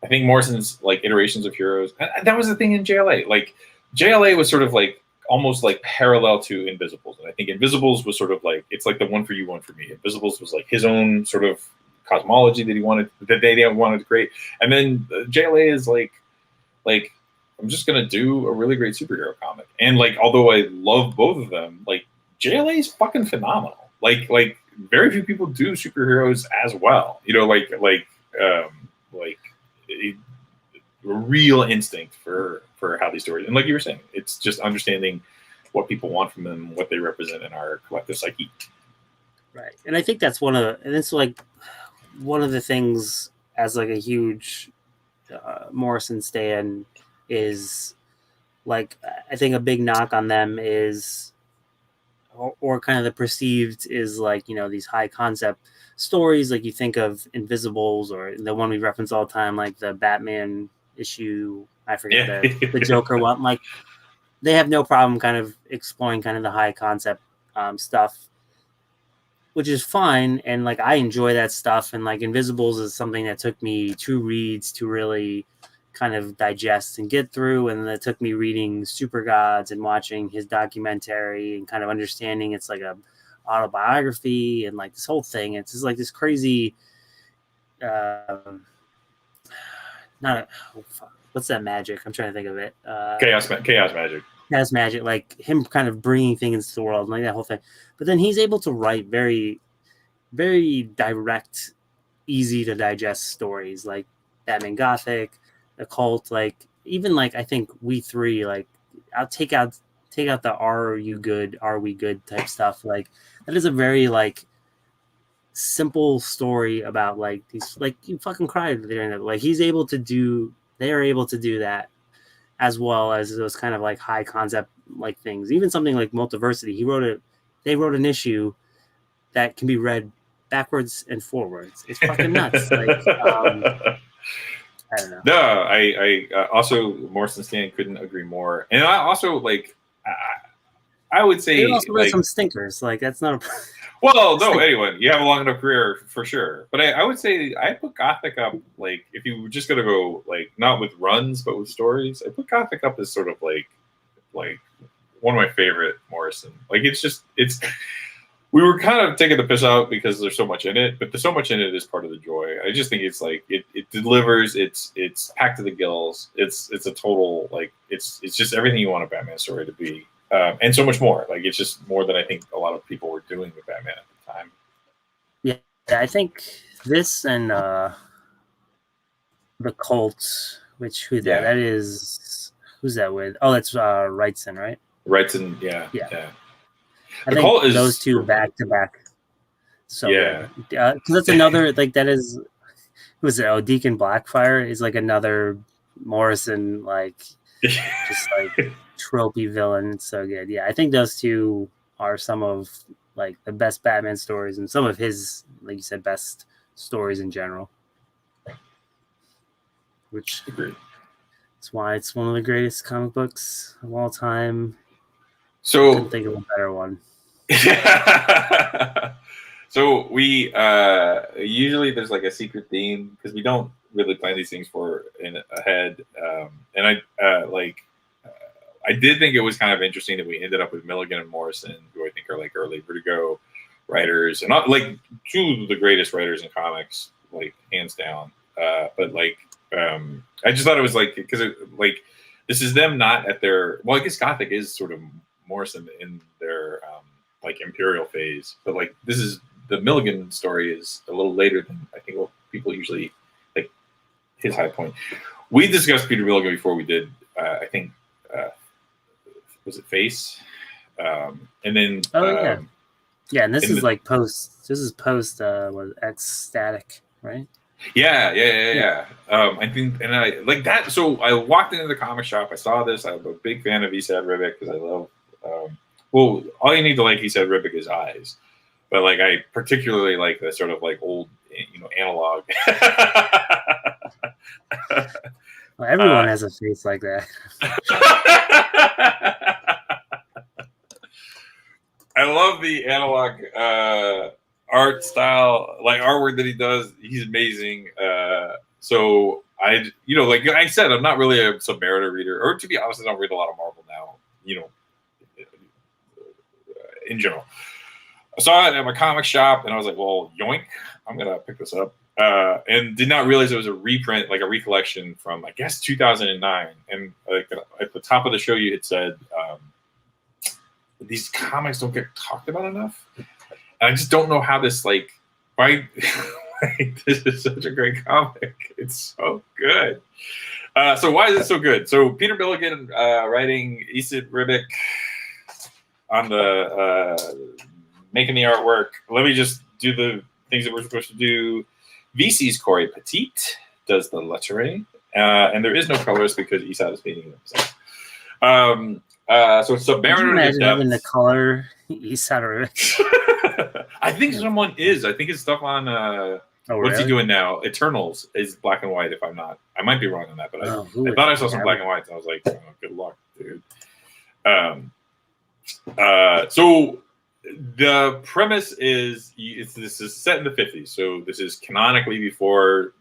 think Morrison's like iterations of heroes, and that was the thing in JLA. Like JLA was sort of like almost like parallel to Invisibles, and I think Invisibles was sort of like it's like the one for you, one for me. Invisibles was like his own sort of cosmology that they wanted to create, and then JLA is like I'm just gonna do a really great superhero comic. And like although I love both of them, like JLA is fucking phenomenal. Like very few people do superheroes as well. A real instinct for how these stories, and like you were saying, it's just understanding what people want from them, what they represent in our collective psyche. Right, and I think that's one of the things as like a huge Morrison stan is like I think a big knock on them is or kind of the perceived is like these high concept stories like you think of Invisibles or the one we reference all the time like the Batman issue I forget the Joker one. Like they have no problem kind of exploring kind of the high concept stuff, which is fine, and like I enjoy that stuff. And like Invisibles is something that took me 2 reads to really kind of digest and get through, and it took me reading Super Gods and watching his documentary and kind of understanding it's like a autobiography and like this whole thing. It's just like this crazy what's that magic? I'm trying to think of it. Chaos magic, like him kind of bringing things into the world, like that whole thing. But then he's able to write very, very direct, easy to digest stories like Batman Gothic, Occult, like even like I think We Three, like I'll take out the are we good type stuff. Like that is a very like simple story about like these like you fucking cried there. Like they are able to do that as well as those kind of like high concept like things. Even something like Multiversity, they wrote an issue that can be read backwards and forwards. It's fucking nuts. Like I don't know. No, I also Morrison Stan couldn't agree more. And I also like I would say they also read some stinkers. Like that's not a well, no, anyone. You have a long enough career for sure. But I would say I put Gothic up like if you were just gonna go like not with runs but with stories, I put Gothic up as sort of like one of my favorite Morrison. Like it's we were kind of taking the piss out because there's so much in it, but there's so much in it is part of the joy. I just think it's like it delivers. It's packed to the gills. It's a total like it's just everything you want a Batman story to be, and so much more. Like it's just more than I think a lot of people were doing with Batman at the time. Yeah, I think this and the Cult, which that is who's that with? Oh, that's Wrightson, right? Wrightson, yeah. I think those two back to back. So yeah, because that's another like that is who's it? Oh, Deacon Blackfire is like another Morrison like just like tropey villain. It's so good. Yeah, I think those two are some of like the best Batman stories and some of his, like you said, best stories in general. Which is why it's one of the greatest comic books of all time. I couldn't So think of a better one. so we usually there's like a secret theme because we don't really plan these things for in ahead. And I did think it was kind of interesting that we ended up with Milligan and Morrison, who I think are like early Vertigo writers and not like two of the greatest writers in comics, like hands down. But like I just thought it was like because like this is them not at their I guess Gothic is sort of Morrison in their like imperial phase, but like this is the Milligan story is a little later than I think what people usually like his high point. We discussed Peter Milligan before we did I think was it Face, and then yeah, and this is like post. This is post was Ecstatic, right? Yeah. I think, and I like that. So I walked into the comic shop. I saw this. I'm a big fan of Esad Ribic because I love. Well, all you need to like Esad Ribic is eyes, but like I particularly like the sort of like old, analog. Well, everyone has a face like that. I love the analog art style, like artwork that he does. He's amazing. So I, like I said, I'm not really a Submariner reader, or to be honest, I don't read a lot of Marvel now. In general, I saw it at my comic shop, and I was like, "Well, yoink! I'm gonna pick this up." And did not realize it was a reprint, like a recollection from I guess 2009. And like at the top of the show, you had said these comics don't get talked about enough. And I just don't know how this why this is such a great comic. It's so good. So why is it so good? So Peter Milligan writing, Esad Ribic on the making the artwork. Let me just do the things that we're supposed to do. VC's Corey Petit does the lettering, and there is no colors because Esad is painting himself. So it's Submariner to the having the color Esad Ribic. I think someone is. I think it's stuff on. What's he doing now? Eternals is black and white. If I'm not, I might be wrong on that, but I thought I saw some black and whites, and I was like, oh, "Good luck, dude." So the premise is this is set in the 50s, so this is canonically before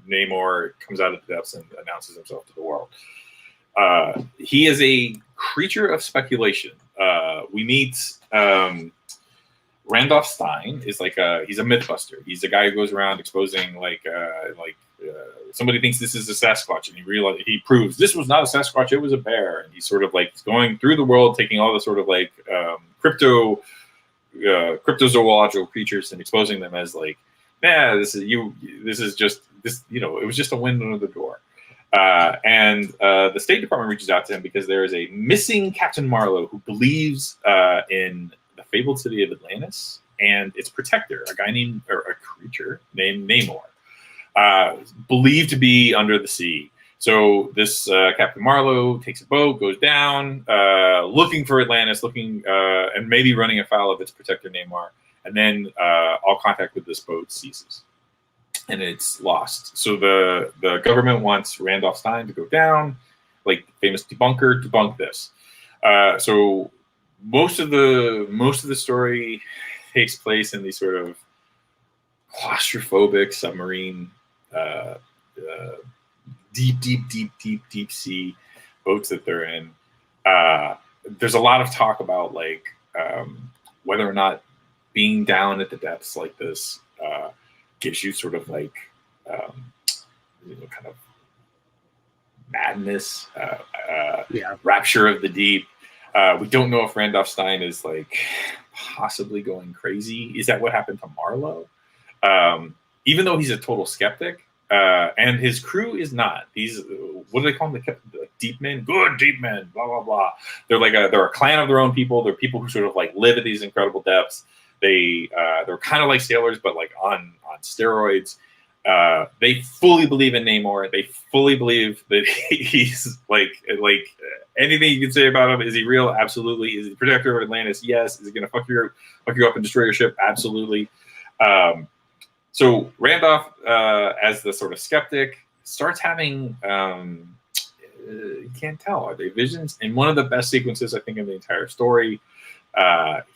Namor comes out of the depths and announces himself to the world. He is a creature of speculation. We meet Randolph Stein is he's a mythbuster. He's a guy who goes around exposing somebody thinks this is a Sasquatch, and he proves this was not a Sasquatch, it was a bear. And he's sort of going through the world, taking all the sort of cryptozoological creatures and exposing them as it was just a wind under the door. And the State Department reaches out to him because there is a missing Captain Marlowe who believes in the fabled city of Atlantis and its protector, a creature named Namor, believed to be under the sea. So this Captain Marlowe takes a boat, goes down, looking for Atlantis, and maybe running afoul of its protector Namor, and then all contact with this boat ceases. And it's lost. So the government wants Randolph Stein to go down, like famous debunker, debunk this. So most of the story takes place in these sort of claustrophobic submarine, deep sea boats that they're in. There's a lot of talk about whether or not being down at the depths like this gives you sort of kind of madness, rapture of the deep. We don't know if Randolph Stein is possibly going crazy. Is that what happened to Marlowe? Even though he's a total skeptic, and his crew is not. These, what do they call them? The deep men, good deep men, blah blah blah. They're a clan of their own people. They're people who sort of live at these incredible depths. They're kind of like sailors, but on steroids. They fully believe in Namor. They fully believe that he's like anything you can say about him. Is he real? Absolutely. Is he the protector of Atlantis? Yes. Is he going to fuck you up and destroy your ship? Absolutely. So Randolph, as the sort of skeptic, starts having you can't tell, are they visions? And one of the best sequences I think in the entire story,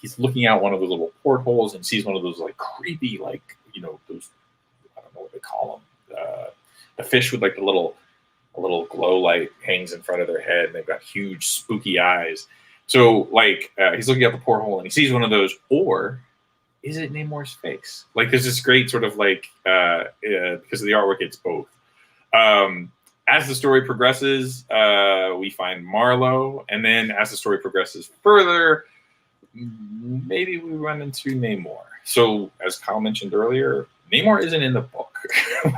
he's looking out one of those little portholes and sees one of those like creepy, like, you know, those, I don't know what they call them, the fish with like a little glow light hangs in front of their head and they've got huge spooky eyes. So like he's looking out the porthole and he sees one of those, or is it Namor's face? Like there's this great sort of like because of the artwork, it's both. As the story progresses, we find Marlowe, and then as the story progresses further, maybe we run into Namor. So, as Kyle mentioned earlier, Namor isn't in the book,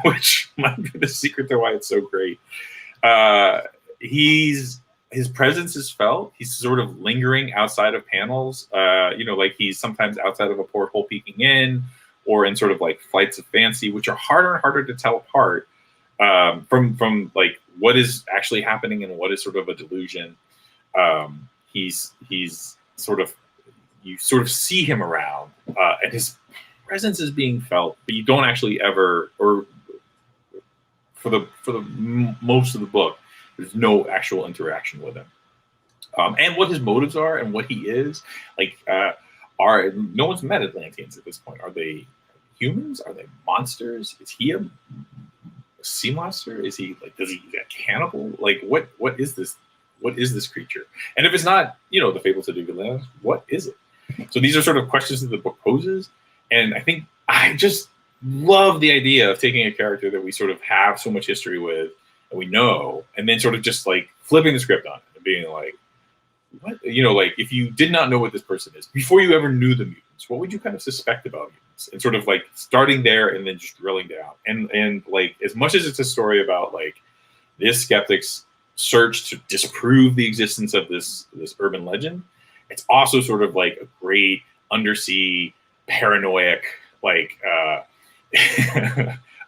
which might be the secret to why it's so great. His presence is felt. He's sort of lingering outside of panels. You know, like he's sometimes outside of a porthole peeking in, or in sort of like flights of fancy, which are harder and harder to tell apart from like what is actually happening and what is sort of a delusion. He's sort of, you sort of see him around, and his presence is being felt, but you don't actually ever, or for the most of the book, there's no actual interaction with him. And what his motives are and what he is, like, are no one's met Atlanteans at this point. Are they humans? Are they monsters? Is he a sea monster? Is he like, does he a cannibal? Like, what is this? What is this creature? And if it's not, you know, the Fables of Atlantis, what is it? So these are sort of questions that the book poses. And I think I just love the idea of taking a character that we sort of have so much history with and we know, and then sort of just like flipping the script on it and being like, what, you know, like if you did not know what this person is before you ever knew the mutants, what would you kind of suspect about mutants? And sort of like starting there and then just drilling down. And like, as much as it's a story about like this skeptic's search to disprove the existence of this urban legend, it's also sort of like a great undersea paranoid, like,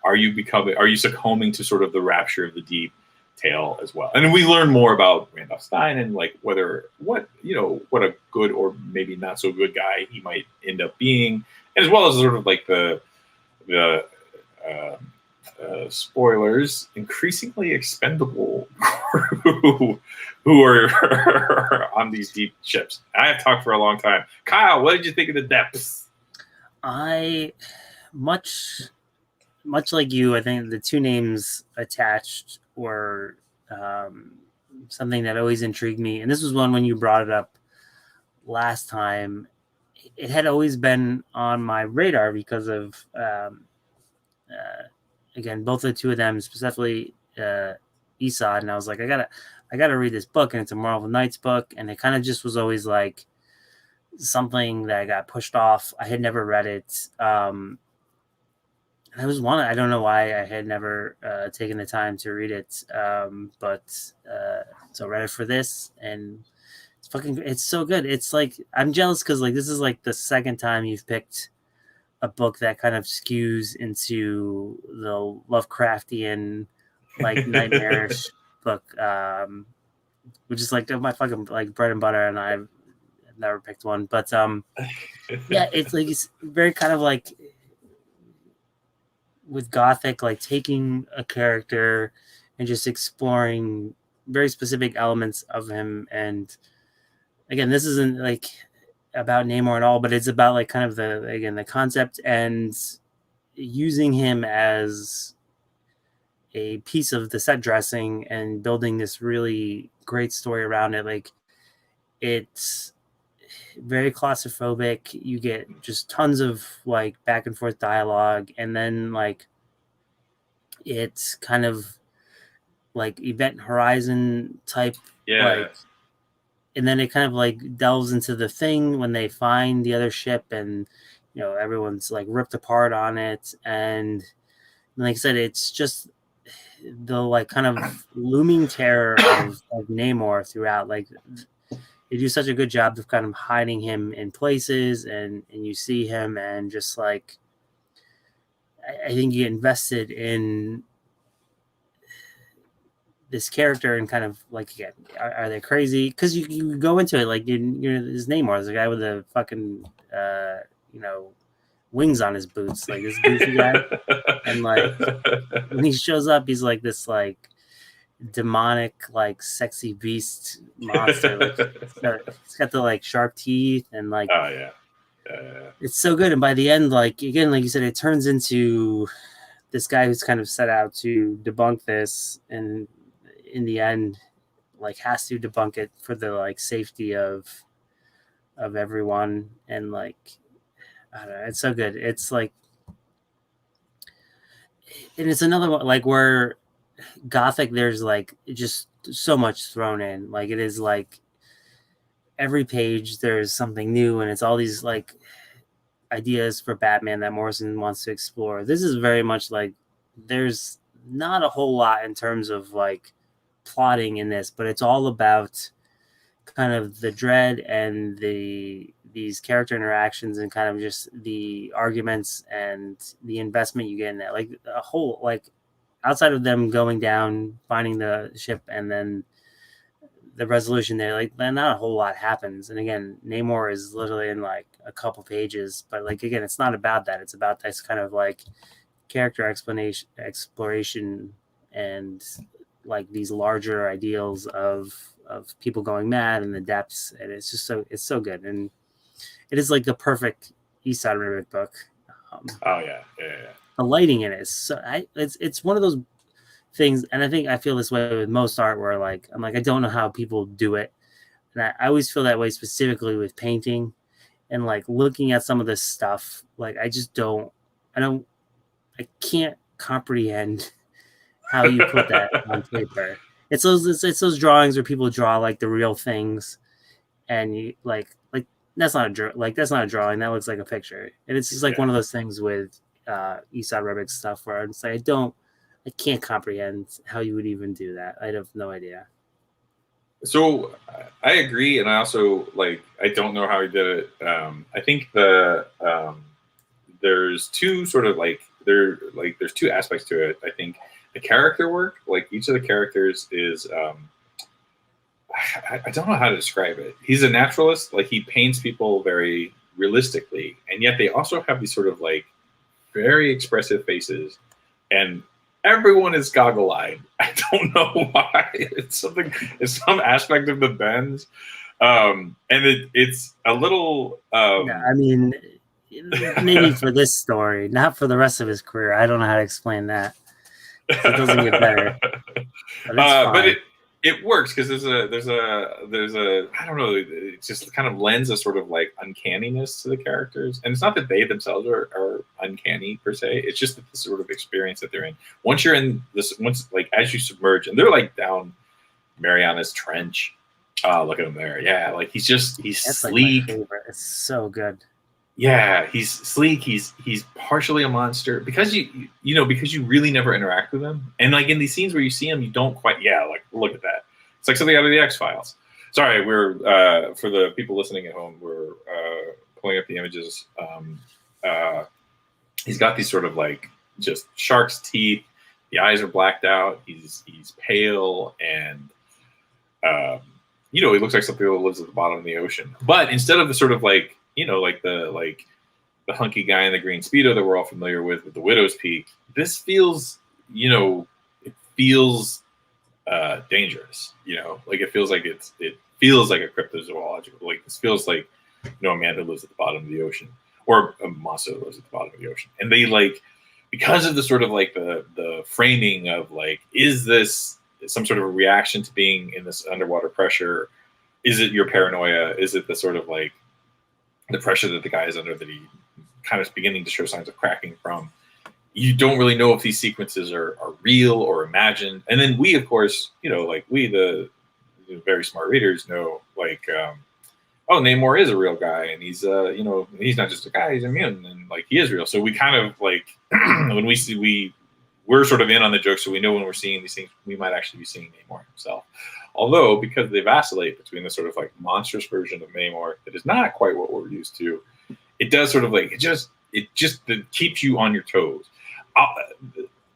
are you succumbing to sort of the rapture of the deep tale as well? And we learn more about Randolph Stein and like what a good or maybe not so good guy he might end up being, as well as sort of like the spoilers, increasingly expendable crew who are on these deep ships. I have talked for a long time. Kyle, what did you think of the depths? I much like you, I think the two names attached were something that always intrigued me. And this was one when you brought it up last time. It had always been on my radar because of, again, both the two of them, specifically Esau. And I was like, I gotta read this book. And it's a Marvel Knights book. And it kind of just was always like something that got pushed off. I had never read it. I was one. I don't know why I had never taken the time to read it, but so I read it for this, and it's so good. It's like I'm jealous because like this is like the second time you've picked a book that kind of skews into the Lovecraftian, like nightmarish book, which is like my fucking like bread and butter, and I've never picked one. But yeah, it's like it's very kind of like with Gothic, like taking a character and just exploring very specific elements of him. And again, this isn't like about Namor at all, but it's about like kind of the concept and using him as a piece of the set dressing and building this really great story around it. Like it's very claustrophobic. You get just tons of like back and forth dialogue, and then like it's kind of like Event Horizon type, like, and then it kind of like delves into the thing when they find the other ship, and you know everyone's like ripped apart on it, and like I said, it's just the like kind of looming terror of Namor throughout. Like they do such a good job of kind of hiding him in places, and you see him, and just like I think you get invested in this character and kind of like, again, are they crazy? Because you go into it like his name was the guy with the fucking you know, wings on his boots, like this goofy guy, and like when he shows up, he's like this like demonic like sexy beast monster. Like he's got the like sharp teeth and like Oh yeah. it's so good. And by the end, like again, like you said, it turns into this guy who's kind of set out to debunk this, and in the end, like has to debunk it for the like safety of everyone. And like I don't know, it's so good. It's like, and it's another one like where Gothic, there's like just so much thrown in. Like it is like every page there's something new, and it's all these like ideas for Batman that Morrison wants to explore. This is very much like there's not a whole lot in terms of like plotting in this, but it's all about kind of the dread and these character interactions and kind of just the arguments and the investment you get in that. Like a whole like outside of them going down, finding the ship, and then the resolution there, like not a whole lot happens. And again, Namor is literally in like a couple pages, but like again, it's not about that. It's about this kind of like character exploration, and like these larger ideals of people going mad in the depths. And it's just it's so good, and it is like the perfect East Side Rimmick book. Oh yeah. The lighting in it is so it's one of those things, and I feel this way with most art where like I'm like I don't know how people do it, and I always feel that way specifically with painting, and like looking at some of this stuff, like I can't comprehend how you put that on paper. It's those drawings where people draw like the real things, and you like that's not a drawing, that looks like a picture. And it's just like one of those things with Eastside Rebek stuff where I'm saying I can't comprehend how you would even do that. I have no idea. So I agree, and I also I don't know how he did it. I think there's two sort of there's two aspects to it. I think the character work, like each of the characters is I don't know how to describe it. He's a naturalist, like he paints people very realistically, and yet they also have these sort of like very expressive faces, and everyone is goggle-eyed. I don't know why. It's some aspect of the bends, and it's a little. I mean, maybe for this story, not for the rest of his career. I don't know how to explain that. It doesn't get better, but it works because there's a I don't know, it just kind of lends a sort of like uncanniness to the characters, and it's not that they themselves are uncanny per se. It's just that the sort of experience that they're in. Once you're in this, as you submerge, and they're like down Mariana's Trench. Look at him there. Yeah, like he's That's sleek. Like my favorite. It's so good. Yeah, he's sleek. He's partially a monster because because you really never interact with him, and like in these scenes where you see him, you don't quite. Yeah, like look at that. It's like something out of the X-Files. Sorry, we're for the people listening at home, we're pulling up the images. He's got these sort of like just shark's teeth. The eyes are blacked out. He's pale, and he looks like something that lives at the bottom of the ocean. But instead of the sort of like the hunky guy in the green Speedo that we're all familiar with the Widow's Peak, this feels, it feels dangerous, like it feels like it feels like a cryptozoological, like this feels like, a man that lives at the bottom of the ocean, or a monster that lives at the bottom of the ocean. And they because of the sort of like the framing of like, is this some sort of a reaction to being in this underwater pressure? Is it your paranoia? Is it the sort of like the pressure that the guy is under that he kind of beginning to show signs of cracking from? You don't really know if these sequences are real or imagined. And then we, of course, we, the very smart readers know Namor is a real guy, and he's he's not just a guy, he's immune, and like he is real. So we kind of like when we're sort of in on the joke, so we know when we're seeing these things, we might actually be seeing Namor himself. Although, because they vacillate between the sort of like monstrous version of Namor that is not quite what we're used to, it does sort of like it just keeps you on your toes.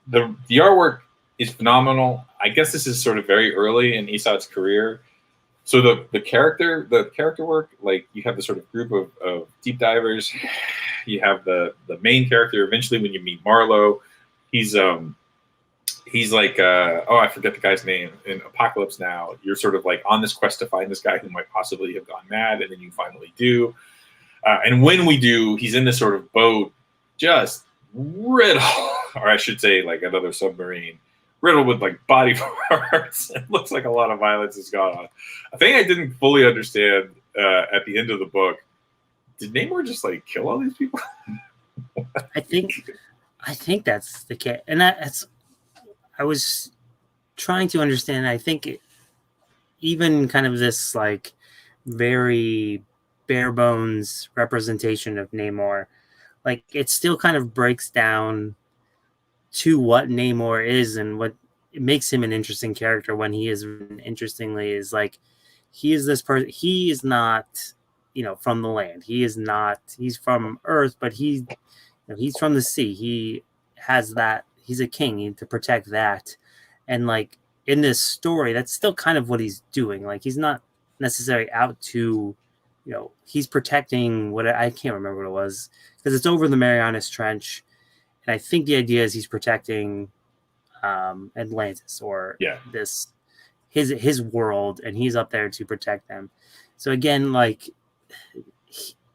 the artwork is phenomenal. I guess this is sort of very early in Isad's career. So the character work, like you have the sort of group of deep divers. You have the main character. Eventually, when you meet Marlowe, he's like oh, I forget the guy's name in Apocalypse Now. You're sort of like on this quest to find this guy who might possibly have gone mad, and then you finally do. And when we do, he's in this sort of boat, just riddled, or I should say, like another submarine, riddled with like body parts. It looks like a lot of violence has gone on. A thing I didn't fully understand at the end of the book: did Namor just like kill all these people? I think that's the case, and that's. I was trying to understand. I think even kind of this like very bare bones representation of Namor, like it still kind of breaks down to what Namor is and what it makes him an interesting character when he is interestingly is like he is this person. He is not, from the land. He is not. He's from Earth, but he's from the sea. He has that. He's a king to protect that, and like in this story, that's still kind of what he's doing. Like he's not necessarily out to. He's protecting what I can't remember what it was because it's over the Marianas Trench, and I think the idea is he's protecting Atlantis or this his world, and he's up there to protect them. So again, like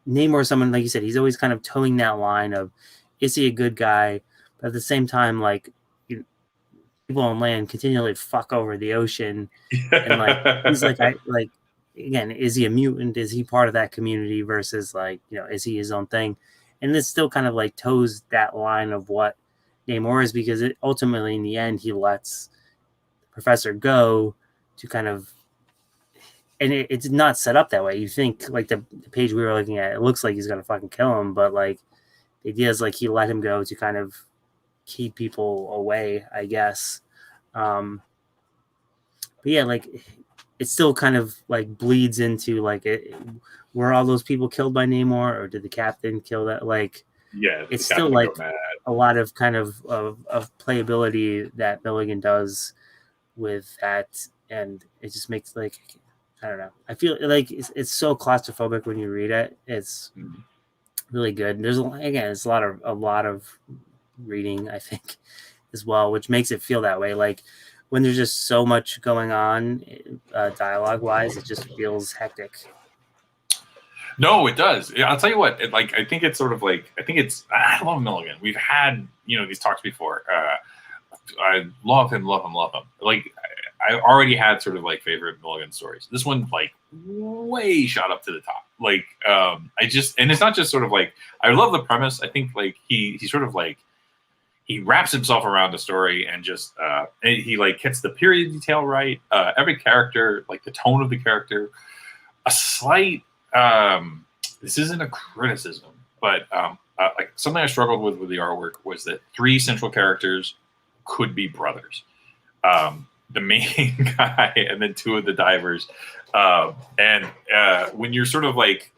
Namor, someone like you said, he's always kind of towing that line of is he a good guy, but at the same time, like people on land continually fuck over the ocean, and like he's like again, is he a mutant? Is he part of that community versus like, is he his own thing? And this still kind of like toes that line of what Namor is because it ultimately in the end, he lets Professor go to kind of, and it's not set up that way. You think like the page we were looking at, it looks like he's going to fucking kill him. But like the idea is like he let him go to kind of keep people away, I guess. But yeah, like it still kind of like bleeds into like were all those people killed by Namor or did the captain kill that? Like, it's still like a lot of kind of playability that Milligan does with that. And it just makes like, I don't know. I feel like it's so claustrophobic when you read it. It's really good. And there's it's a lot of reading, I think, as well, which makes it feel that way. Like when there's just so much going on dialogue wise, it just feels hectic. No, it does. I'll tell you what. I think it's sort of like I love Milligan. We've had these talks before. I love him. Like I already had sort of like favorite Milligan stories. This one like way shot up to the top. Like and it's not just sort of like I love the premise. I think like he sort of like he wraps himself around the story and just he like gets the period detail right. Every character, like the tone of the character, a slight. This isn't a criticism, but like something I struggled with the artwork was that 3 central characters could be brothers. The main guy and then 2 of the divers. And when you're sort of like,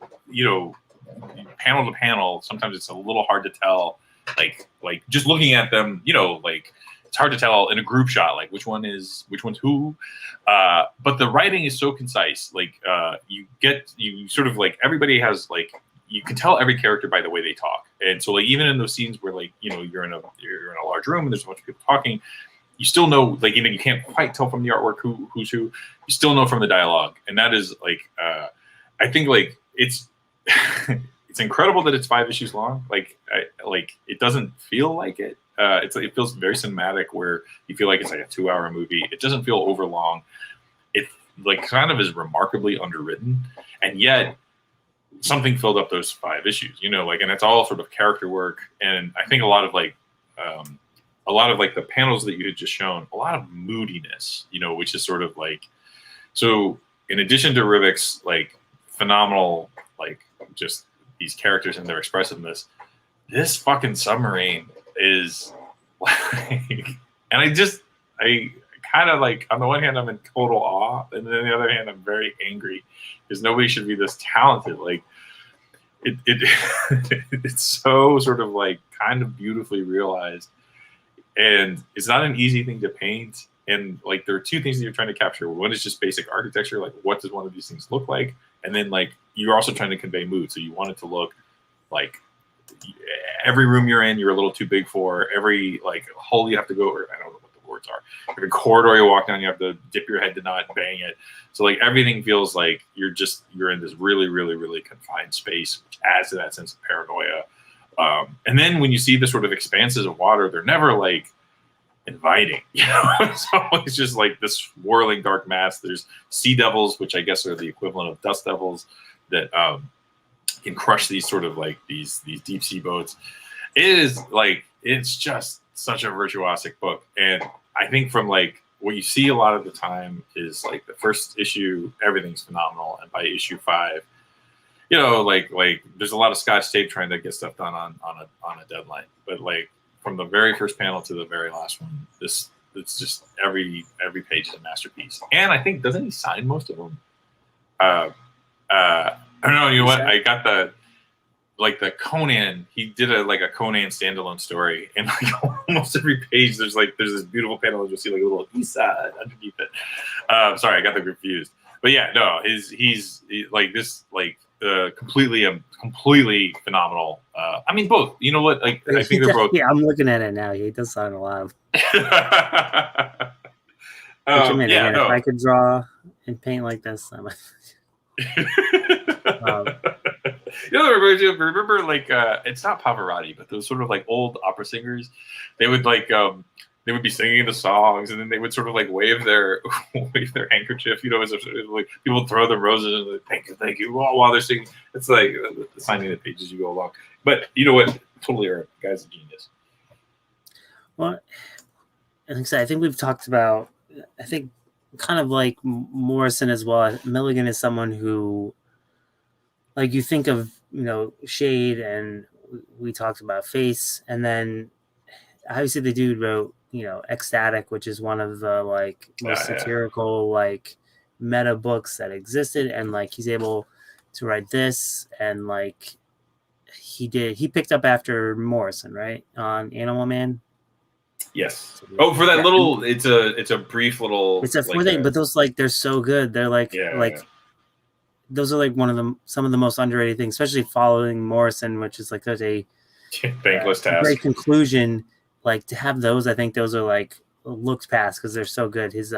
panel to panel, sometimes it's a little hard to tell, like just looking at them, like it's hard to tell in a group shot, like which one's who. But the writing is so concise. Like you sort of like everybody has like, you can tell every character by the way they talk. And so like, even in those scenes where like, you're in a large room and there's a bunch of people talking, you still know, like, even you can't quite tell from the artwork who's who, you still know from the dialogue. And that is like, I think like it's, it's incredible that it's 5 issues long. Like, it doesn't feel like it. It feels very cinematic where you feel like it's like a 2-hour movie. It doesn't feel over long. It like kind of is remarkably underwritten. And yet something filled up those 5 issues, like, and it's all sort of character work. And I think a lot of the panels that you had just shown, a lot of moodiness, which is sort of like, so in addition to Rivek's like phenomenal, like just these characters and their expressiveness, this fucking submarine is like, and I kind of like, on the one hand, I'm in total awe. And then on the other hand, I'm very angry because nobody should be this talented. Like it it's so sort of like kind of beautifully realized. and it's not an easy thing to paint. And like there are two things that you're trying to capture. One is just basic architecture, like what does one of these things look like, and then like you're also trying to convey mood. So you want it to look like every room you're in, you're a little too big for. Every like hole you have to go, or I don't know what the words are. Every corridor you walk down, you have to dip your head to not bang it. So like everything feels like you're in this really, really, really confined space, which adds to that sense of paranoia. And then when you see the sort of expanses of water, they're never like inviting. You know, it's always just like this swirling dark mass. There's sea devils, which I guess are the equivalent of dust devils, that can crush these sort of like these deep sea boats. It is like it's just such a virtuosic book, and I think from like what you see a lot of the time is like the first issue, everything's phenomenal, and by issue 5, you know, like there's a lot of Scotch tape trying to get stuff done on a deadline, but like from the very first panel to the very last one, it's just every page is a masterpiece. And I think doesn't he sign most of them? I don't know. You know what? I got the Conan. He did a Conan standalone story, and like almost every page there's this beautiful panel. And you'll see like a little east side underneath it. Sorry, I got them confused. But yeah, no, he's like this completely phenomenal. I mean, both. You know what? Like I think they're both. Yeah, I'm looking at it now. He does sign a lot. If I could draw and paint like this, I might. You know, remember like it's not Pavarotti, but those sort of like old opera singers. They would they would be singing the songs, and then they would sort of like wave their handkerchief. You know, as like people would throw them roses and like, thank you, while they're singing. It's like signing the pages you go along. But you know what? Totally, the guy's a genius. Well, I think we've talked about. I think kind of like Morrison as well. Milligan is someone who, like, you think of, you know, Shade, and we talked about Face, and then obviously the dude wrote, you know, Ecstatic, which is one of the like most satirical like meta books that existed, and like he's able to write this, and like he picked up after Morrison, right, on Animal Man. Yes. Oh, for that little, it's a brief little. It's a thing, but those like they're so good. They're like those are like some of the most underrated things, especially following Morrison, which is like such a thankless task. Great conclusion. Like to have those, I think those are like looked past because they're so good. His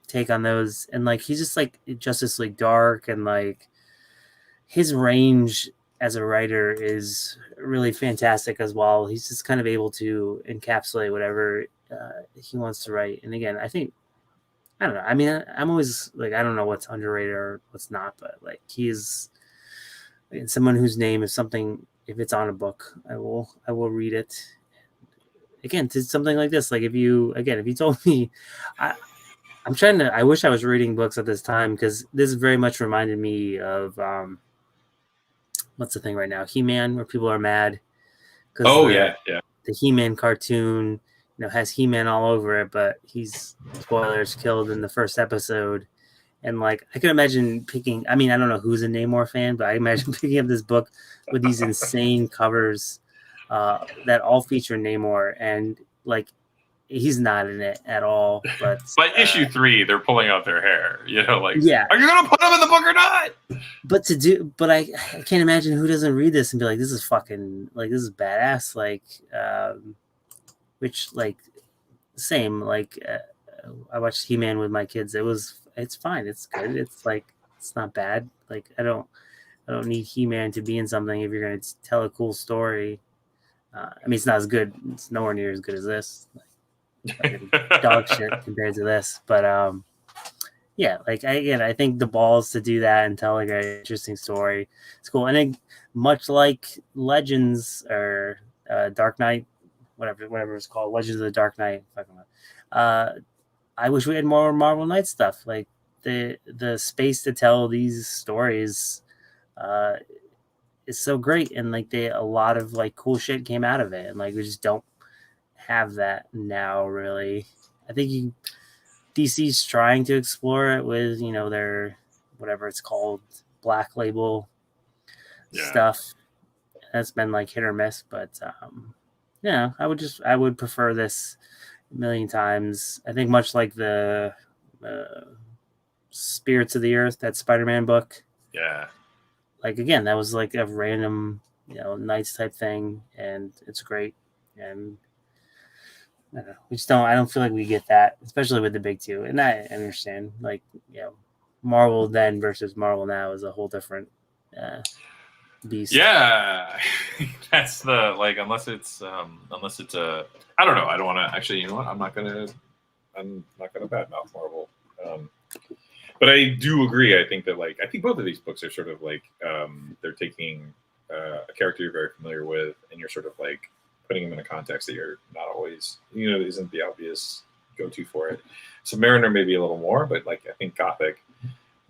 take on those, and like he's just like Justice League Dark, and like his range as a writer is really fantastic as well. He's just kind of able to encapsulate whatever he wants to write. And again, I think, I don't know. I mean, I'm always like, I don't know what's underrated or what's not, but like he's someone whose name is something. If it's on a book, I will read it. Again, to something like this, like if you told me, I wish I was reading books at this time, because this very much reminded me of what's the thing right now, He-Man, where people are mad. The He-Man cartoon, you know, has He-Man all over it, but he's, spoilers, killed in the first episode. And like I can imagine picking, I mean, I don't know who's a Namor fan, but I imagine picking up this book with these insane covers that all feature Namor, and like he's not in it at all. But by issue 3, they're pulling out their hair. You know, like, yeah, are you gonna put them in the book or not? But I can't imagine who doesn't read this and be like, this is fucking, like, this is badass. Like, which like same, like I watched He-Man with my kids. It's fine. It's good. It's like, it's not bad. Like I don't need He-Man to be in something if you're going to tell a cool story. I mean, it's not as good. It's nowhere near as good as this. Like, dog shit compared to this. But yeah, like I think the balls to do that and tell like an interesting story, it's cool. And much like Legends or Dark Knight, whatever it's called, Legends of the Dark Knight. I wish we had more Marvel Knight stuff. Like the space to tell these stories is so great, and like a lot of like cool shit came out of it, and like we just don't have that now, really. I think DC's trying to explore it with, you know, their whatever it's called, Black Label stuff. That's been like hit or miss, but Yeah, I would prefer this a million times. I think much like the uh, Spirits of the Earth, that Spider-Man book. Yeah. Like again, that was like a random, Knights type thing, and it's great. And I don't know, we just don't. I don't feel like we get that, especially with the big two. And I understand, like Marvel then versus Marvel now is a whole different uh, beast. Yeah, that's the like unless it's a I don't know. I don't want to actually. You know what? I'm not gonna badmouth Marvel. Um, but I do agree. I think that I think both of these books are sort of they're taking a character you're very familiar with, and you're sort of like putting him in a context that you're not always isn't the obvious go to for it. So Mariner maybe a little more, but I think Gothic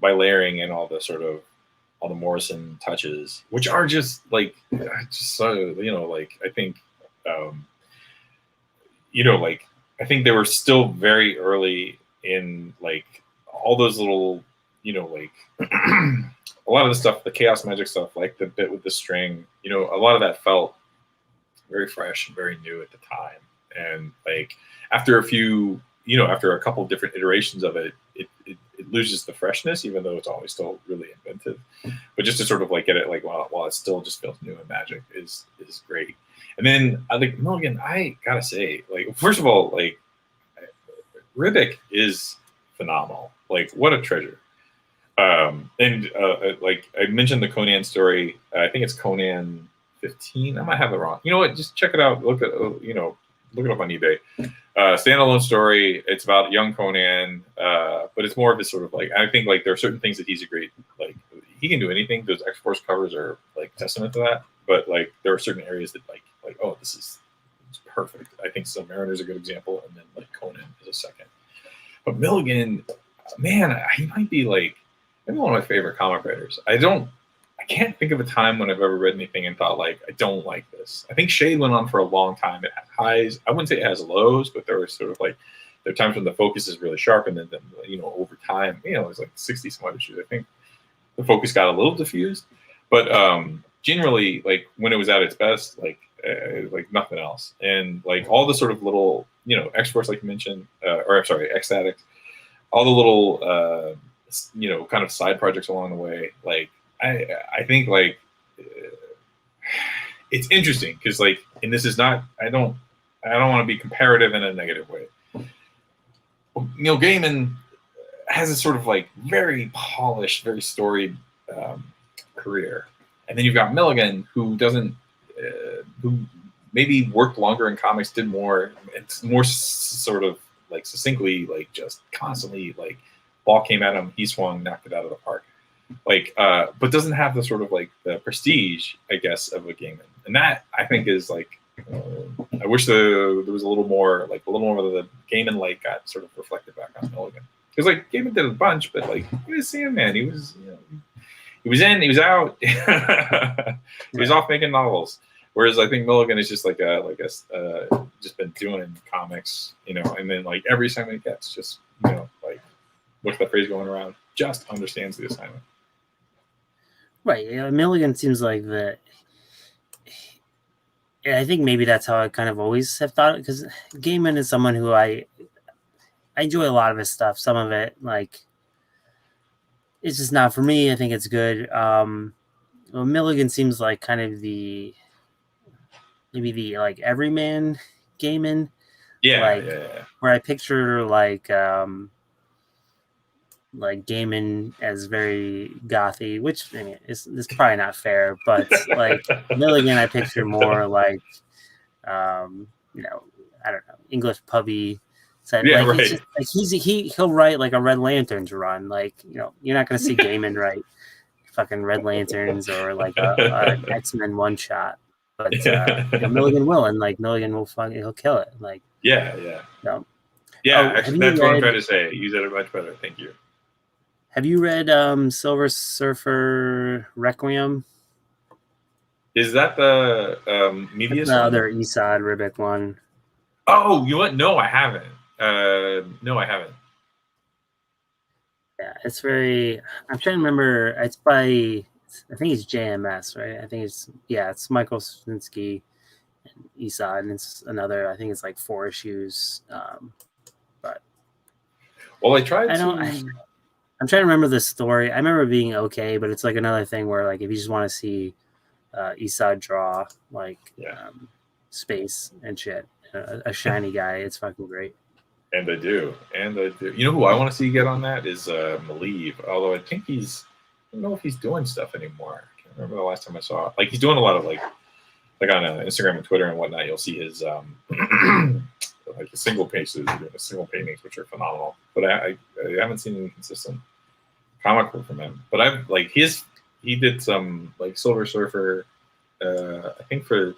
by layering in all the Morrison touches, which are just just so I think um, I think they were still very early in all those little a lot of the stuff, the chaos magic stuff, like the bit with the string, a lot of that felt very fresh and very new at the time. And after a few, after a couple of different iterations of it, it loses the freshness, even though it's always still really inventive. But just to sort of get it while it still just feels new and magic is great. And then I think Milligan, I gotta say, first of all, Ribic is phenomenal. What a treasure. And I mentioned the Conan story. I think it's Conan 15. I might have it wrong. You know what? Just check it out. Look it up on eBay. Standalone story. It's about young Conan, but it's more of his sort of I think there are certain things that he's a great he can do anything. Those X Force covers are testament to that. But there are certain areas that oh, this is it's perfect. I think Submariner's a good example, and then Conan is a second. But Milligan, man, he might be maybe one of my favorite comic writers. I can't think of a time when I've ever read anything and thought I don't like this. I think Shade went on for a long time. It had highs. I wouldn't say it has lows, but there were sort of there are times when the focus is really sharp, and then over time, it was 60 some odd issues. I think the focus got a little diffused, but generally, when it was at its best, like nothing else, and all the sort of little X Force, like you mentioned, or I'm sorry, X Addict, all the little kind of side projects along the way. I think it's interesting because and this is not I don't want to be comparative in a negative way. Neil Gaiman has a sort of very polished, very storied career, and then you've got Milligan who doesn't who maybe worked longer in comics, did more. It's more sort of succinctly, just constantly ball came at him, he swung, knocked it out of the park. But doesn't have the sort of the prestige, I guess, of a Gaiman, and that I think is I wish there was a little more of the Gaiman got sort of reflected back on Milligan, because Gaiman did a bunch, but he was Sandman, he was he was in, he was out, he was off making novels. Whereas I think Milligan is just just been doing comics, and then every assignment he gets, just what's that phrase going around? Just understands the assignment. Right. Milligan seems like the. I think maybe that's how I kind of always have thought, because Gaiman is someone who I enjoy a lot of his stuff. Some of it, it's just not for me. I think it's good. Well, Milligan seems like kind of maybe the everyman Gaiman. Yeah, yeah. Where I picture Gaiman as very gothy, which I mean is probably not fair, but Milligan I picture more I don't know, English pubby type. Yeah, right. It's just, he'll write a Red Lanterns run. You're not gonna see Gaiman write fucking Red Lanterns or an X-Men one shot. But Milligan will, and Milligan will he'll kill it. Yeah. No. Yeah, actually, that's what I'm trying to say. You said it much better. Thank you. Have you read Silver Surfer Requiem? Is that the Mebius the other Esad Ribic one? Oh, you know what? No, I haven't. No, I haven't. Yeah, it's very. I'm trying to remember. It's by. I think it's JMS, right? I think it's Michael Straczynski, East Side, and it's another. I think it's like 4 issues. But Well, I tried I don't. to. I'm trying to remember the story. I remember it being okay, but it's like another thing where like if you just want to see East Side draw like Yeah, space and shit, a shiny guy, it's fucking great. and I do, and I do. You know who I want to see get on that is Maleev. Although I think I don't know if he's doing stuff anymore. I can't remember the last time I saw it. Like he's doing a lot of like on Instagram and Twitter and whatnot. You'll see his like his single pages, single paintings, which are phenomenal. But I haven't seen any consistent comic work from him. But I've like he did some like Silver Surfer, I think for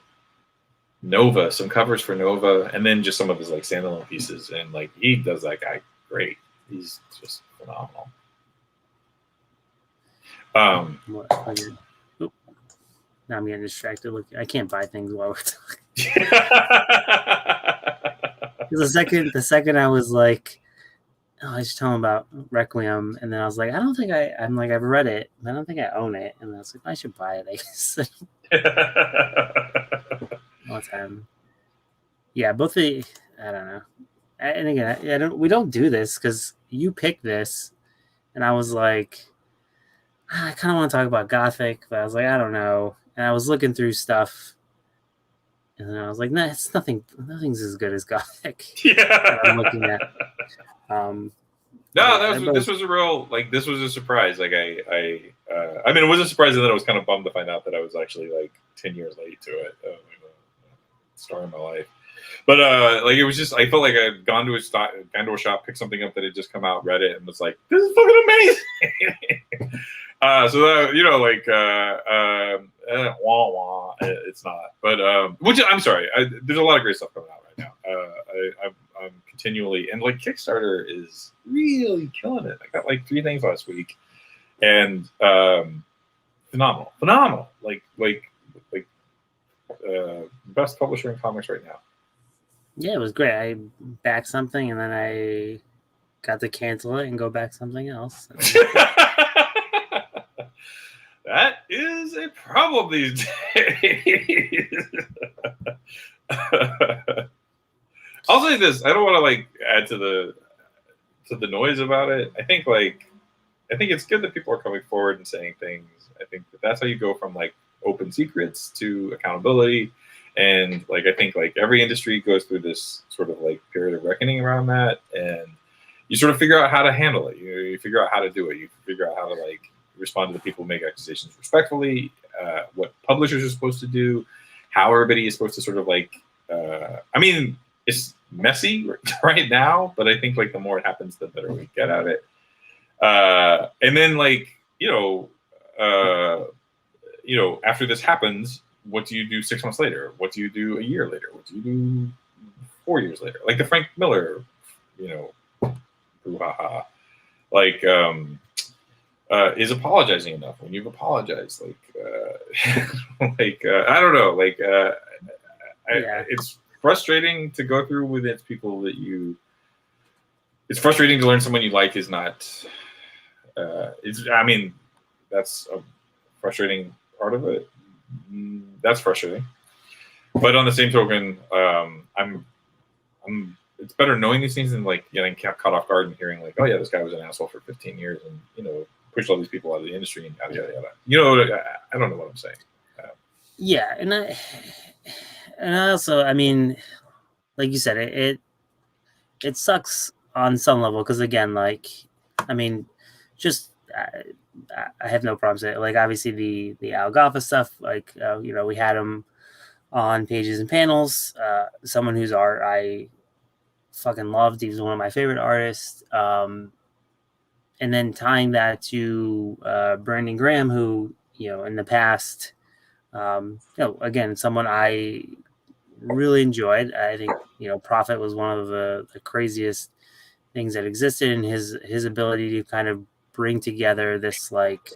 Nova, some covers for Nova, and then just some of his like standalone pieces. And like he does that guy great. He's just phenomenal. Oop. Now I'm getting distracted. Look, I can't buy things while we're talking. The second I was like, oh, I just tell him about Requiem, and then I was like, I'm like, I've read it, I don't think I own it, and I was like, I should buy it, I guess. All the time. Yeah, both the I don't know, and again, we don't do this because you picked this, and I was like, I kind of want to talk about Gothic, but I was like, I don't know, and I was looking through stuff. And then I was like, nah, it's nothing's as good as Gothic. Yeah. I'm looking at. No, this was a real this was a surprise. Like I mean, it was a surprise, and then I was kind of bummed to find out that I was actually like 10 years late to it. Story of my life. But like it was just I felt like I'd gone to a shop, picked something up that had just come out, read it, and was like, this is fucking amazing. So that, you know, like wah wah, it's not. But which I'm sorry, there's a lot of great stuff coming out right now. I'm continually, and like Kickstarter is really killing it. I got like 3 things last week, and phenomenal. Like best publisher in comics right now. Yeah, it was great. I backed something, and then I got to cancel it and go back something else. That is a problem these days. I'll say this: I don't want to like add to the noise about it. I think it's good that people are coming forward and saying things. I think that's how you go from like open secrets to accountability. And like I think like every industry goes through this sort of like period of reckoning around that, and you sort of figure out how to handle it. You figure out how to do it. You figure out how to like respond to the people who make accusations respectfully. What publishers are supposed to do, how everybody is supposed to sort of like. I mean, it's messy right now, but I think like the more it happens, the better we get at it. And then like after this happens, what do you do 6 months later? What do you do a year later? What do you do 4 years later? Like the Frank Miller, brouhaha. Like, is apologizing enough? When you've apologized, I don't know. It's frustrating to go through with it. People that it's frustrating to learn someone you like is not. I mean, that's a frustrating part of it. That's frustrating, but on the same token, it's better knowing these things than like getting caught off guard and hearing like, oh yeah, this guy was an asshole for 15 years and pushed all these people out of the industry and yada yada yada. I don't know what I'm saying. Yeah, and I also, I mean, like you said, it sucks on some level because again, like, I mean, just. I have no problem saying it. Like obviously the Al Goffa stuff, like we had him on Pages and Panels. Someone whose art I fucking loved. He was one of my favorite artists. And then tying that to Brandon Graham, who in the past, again, someone I really enjoyed. I think Prophet was one of the craziest things that existed, and his ability to kind of bring together this like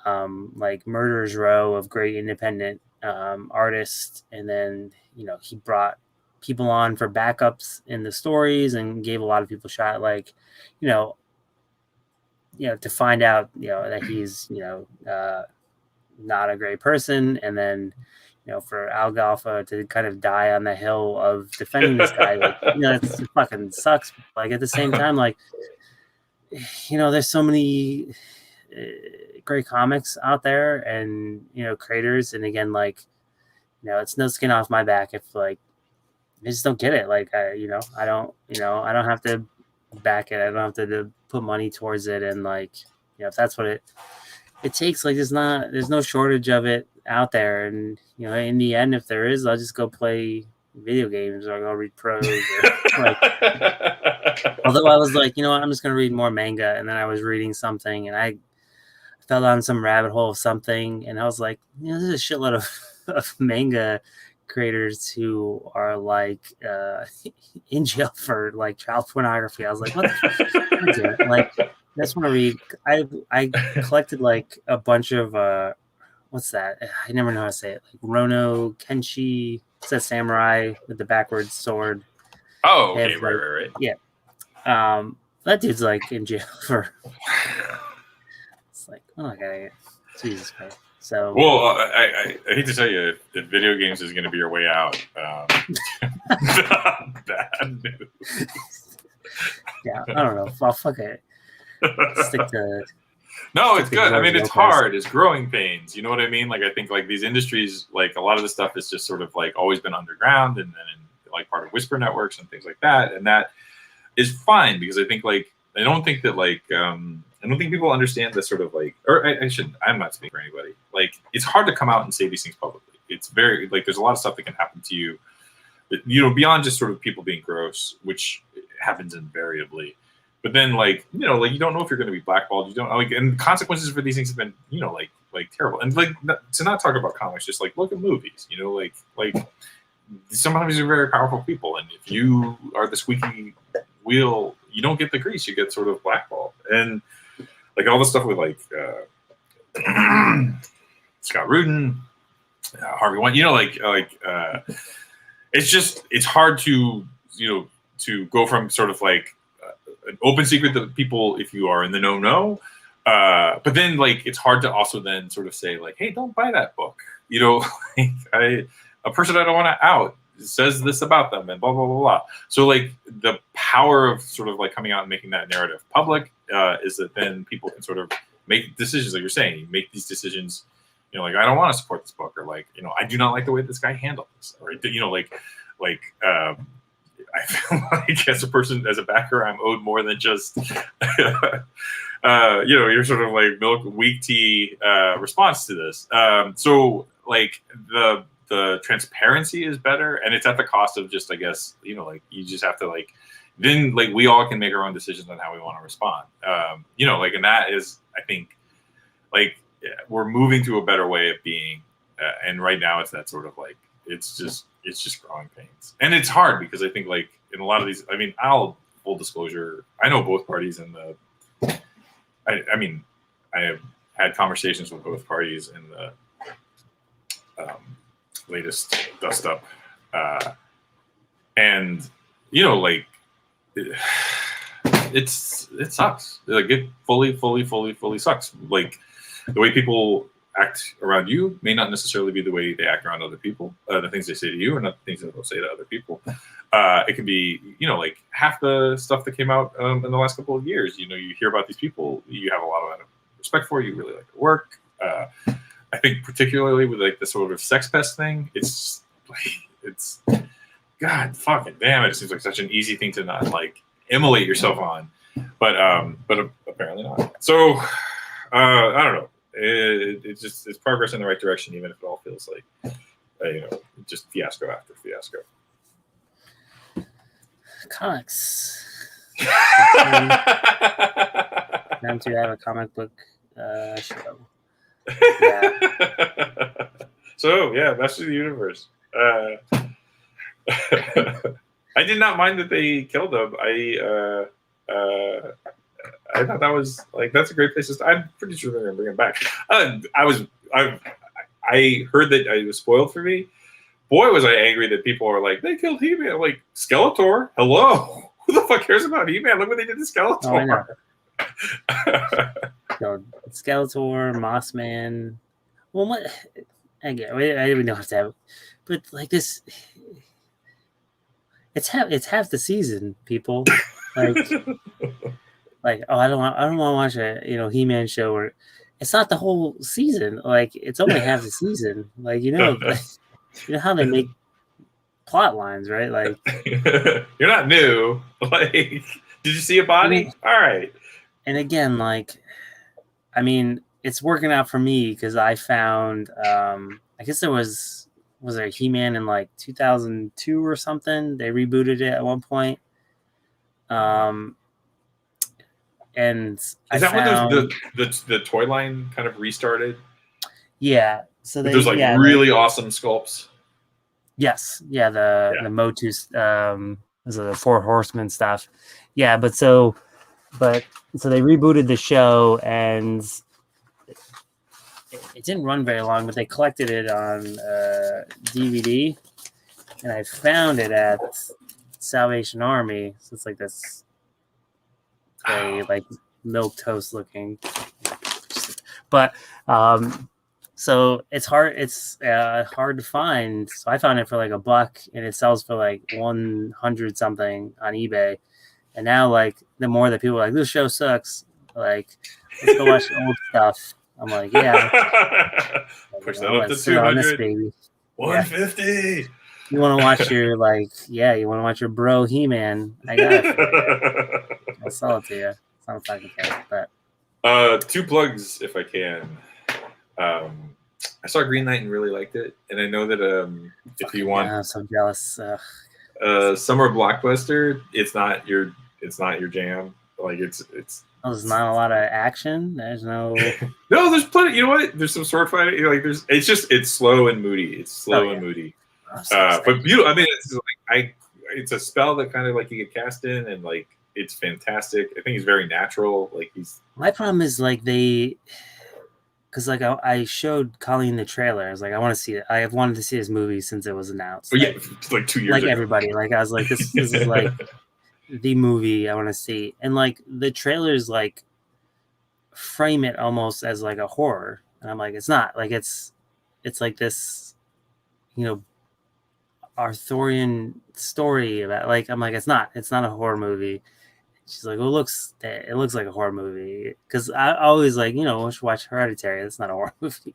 Murderer's Row of great independent artists, and then he brought people on for backups in the stories and gave a lot of people a shot, like to find out that he's not a great person, and then for Algalfa to kind of die on the hill of defending this guy, like, it fucking sucks. Like at the same time, like, there's so many great comics out there, and creators, and again, like, it's no skin off my back if like I just don't get it. Like I don't have to back it. I don't have to put money towards it, and like if that's what it takes, like there's no shortage of it out there, and in the end, if there is, I'll just go play video games or I'll go read prose. Or, like, although I was like, I'm just gonna read more manga, and then I was reading something, and I fell down some rabbit hole of something, and I was like, there's a shitload of manga creators who are like in jail for like child pornography. I was like, what the fuck? Like, I just want to read. I collected like a bunch of what's that? I never know how to say it. Like Rono Kenshi. It's that samurai with the backwards sword. Oh, okay, right. Yeah. That dude's like in jail for. It's like, oh my god, Jesus Christ. So, well, I hate to tell you, if video games is going to be your way out, bad news. Yeah, I don't know. Well, fuck it. Stick to. No, it's good. I mean, it's hard. It's growing pains. You know what I mean? Like, I think like these industries, like a lot of the stuff is just sort of like always been underground, and then like part of whisper networks and things like that, and that is fine because I think like I don't think that like I don't think people understand the sort of like, or I shouldn't. I'm not speaking for anybody. Like, it's hard to come out and say these things publicly. It's very like there's a lot of stuff that can happen to you, that, beyond just sort of people being gross, which happens invariably. But then like like you don't know if you're going to be blackballed. You don't like, and the consequences for these things have been like terrible. And like to not talk about comics, just like look at movies. Like sometimes you're very powerful people, and if you are the squeaky wheel, you don't get the grease. You get sort of blackballed. And like all the stuff with like Scott Rudin, Harvey Weinstein, it's hard to to go from sort of like an open secret that people, if you are in the know, but then like it's hard to also then sort of say like, hey, don't buy that book. Like a person I don't want to out says this about them and blah blah blah blah. So like the power of sort of like coming out and making that narrative public is that then people can sort of make decisions, like you're saying. You make these decisions, like I don't want to support this book, or like I do not like the way this guy handled this, or I feel like as a person, as a backer, I'm owed more than just your sort of like milk weak tea response to this. So like the transparency is better, and it's at the cost of just, I guess, like you just have to like, then like we all can make our own decisions on how we want to respond. Like, and that is, I think, like we're moving to a better way of being, and right now it's that sort of like it's just growing pains, and it's hard because I think like in a lot of these, I mean, full disclosure, I know both parties in the. I mean, I have had conversations with both parties in the latest dust up, and like it sucks. Like it fully sucks. Like the way people act around you may not necessarily be the way they act around other people. The things they say to you are not the things that they'll say to other people. It could be, like half the stuff that came out in the last couple of years. You hear about these people you have a lot of respect for. You really like their work. I think particularly with like the sort of sex pest thing, it's God fucking damn it. It seems like such an easy thing to not like immolate yourself on, but apparently not. So I don't know. It's progress in the right direction, even if it all feels like just fiasco after fiasco. Comics. Time to have a comic book show. Yeah. So yeah, Masters of the Universe. I did not mind that they killed him. I thought that was like that's a great place to start. I'm pretty sure they're gonna bring him back. I heard that it was spoiled for me. Boy, was I angry that people are like, they killed He-Man. Like, Skeletor? Hello? Who the fuck cares about He-Man? Look what they did to Skeletor. Oh, Skeletor, Mossman. Well, what? again, we don't have to have, but like this, it's half the season, people. Like oh, I don't want to watch a He-Man show where it's not the whole season. Like it's only half the season. Like you know how they make plot lines, right? Like You're not new. Like, did you see a body? All right. And again, like, I mean, it's working out for me because I found, I guess was there a He-Man in like 2002 or something? They rebooted it at one point. And I Is that when found, the toy line kind of restarted? yeah. So With those like really awesome sculpts. Yes, yeah. The Motu, the Four Horsemen stuff. Yeah, but so they rebooted the show and it didn't run very long, but they collected it on DVD, and I found it at Salvation Army. So it's like this, like milk toast looking, but so it's hard. It's hard to find. So I found it for like $1, and it sells for like 100 something on eBay. And now, like, the more that people are like, this show sucks, like, let's go watch old stuff. I'm like, yeah. Push that up to 200. Baby. 150. Yeah. You want to watch your, you want to watch your bro He-Man. I got it for you. I'll sell it to you. It's not a fucking thing, but. 2 plugs, if I can. I saw Green Knight and really liked it. And I know that if you want. I'm so jealous. Summer blockbuster, it's not your jam. Like it's there's not a lot of action. There's no no, there's plenty. You know what? There's some sword fighting. Like it's slow and moody. It's slow and moody. But beautiful. I mean, it's a spell that kind of like you get cast in, and like it's fantastic. I think he's very natural. Like my problem is like because like I showed Colleen the trailer. I was like, I want to see it. I have wanted to see this movie since it was announced. Like 2 years ago. Like everybody. Like I was like, this is like the movie I want to see. And like the trailers like frame it almost as like a horror. And I'm like, it's not. Like it's like this, Arthurian story about like I'm like, it's not a horror movie. She's like, well, it looks like a horror movie. Because I always like, watch Hereditary. That's not a horror movie.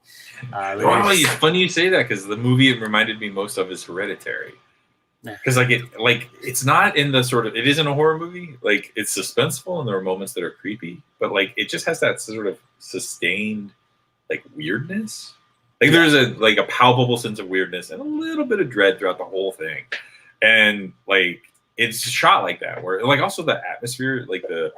It's funny you say that because the movie it reminded me most of is Hereditary. Because it's not in the sort of, it isn't a horror movie. Like it's suspenseful and there are moments that are creepy, but like it just has that sort of sustained like weirdness. Like there's a palpable sense of weirdness and a little bit of dread throughout the whole thing, and like. It's shot like that, where like also the atmosphere, like the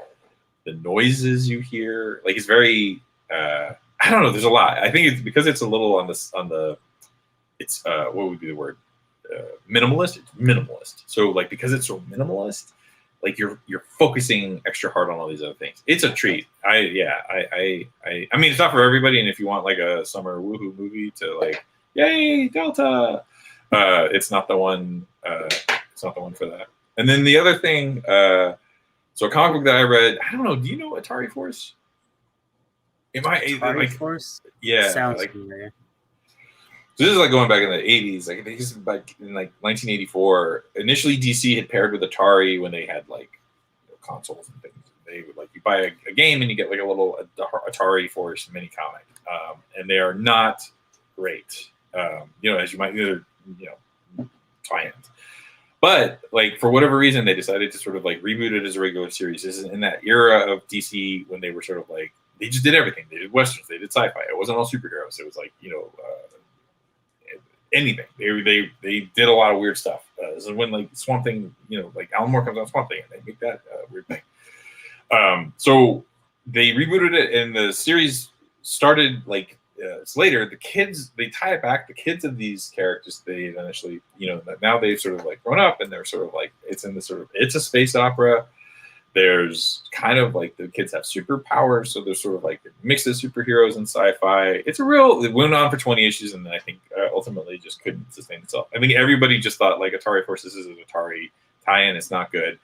noises you hear, like it's very I don't know. There's a lot. I think it's because it's a little on the it's what would be the word minimalist. It's minimalist. So like because it's so minimalist, like you're focusing extra hard on all these other things. It's a treat. I mean it's not for everybody, and if you want like a summer woohoo movie to like yay Delta, it's not the one. It's not the one for that. And then the other thing, so a comic book that I read, I don't know. Do you know Atari Force? Atari Force? Yeah. Sounds familiar. So this is like going back in the 80s. Like I think this is back in like 1984. Initially, DC had paired with Atari when they had like consoles and things. They would like you buy a game and you get like a little Atari Force mini comic, and they are not great. As you might tie-ins. But like for whatever reason, they decided to sort of like reboot it as a regular series. This is in that era of DC when they were sort of like they just did everything. They did westerns, they did sci-fi. It wasn't all superheroes. It was like anything. They did a lot of weird stuff. This is when like Swamp Thing, like Alan Moore comes on Swamp Thing and they make that weird thing. So they rebooted it, and the series started like. Later, the kids, they tie it back. The kids of these characters, they initially, now they've sort of like grown up and they're sort of like, it's in this sort of, it's a space opera. There's kind of like the kids have superpowers. So there's sort of like a mix of superheroes and sci-fi. It went on for 20 issues and then I think ultimately just couldn't sustain itself. I think everybody just thought like Atari Forces is an Atari tie-in. It's not good.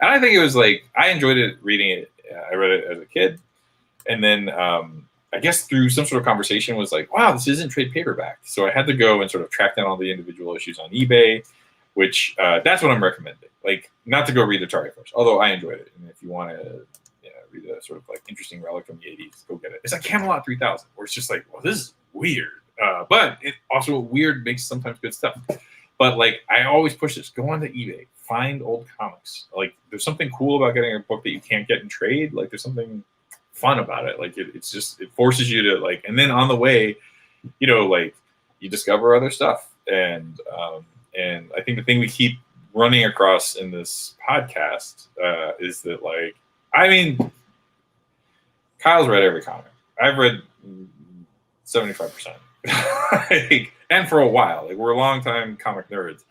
And I think it was like, I enjoyed it reading it. I read it as a kid. And then, I guess through some sort of conversation was like, wow, this isn't trade paperback. So I had to go and sort of track down all the individual issues on eBay, which that's what I'm recommending. Like, not to go read Atari first, although I enjoyed it. And if you want to read a sort of like interesting relic from the 80s, go get it. It's like Camelot 3000, where it's just like, well, this is weird. But it also weird makes sometimes good stuff. But like, I always push this: go onto eBay, find old comics. Like, there's something cool about getting a book that you can't get in trade. Like, there's something fun about it. Like, it's just, it forces you to like, and then on the way, like, you discover other stuff. And I think the thing we keep running across in this podcast is that, like, I mean, Kyle's read every comic. I've read 75%. And for a while, like, we're long-time comic nerds.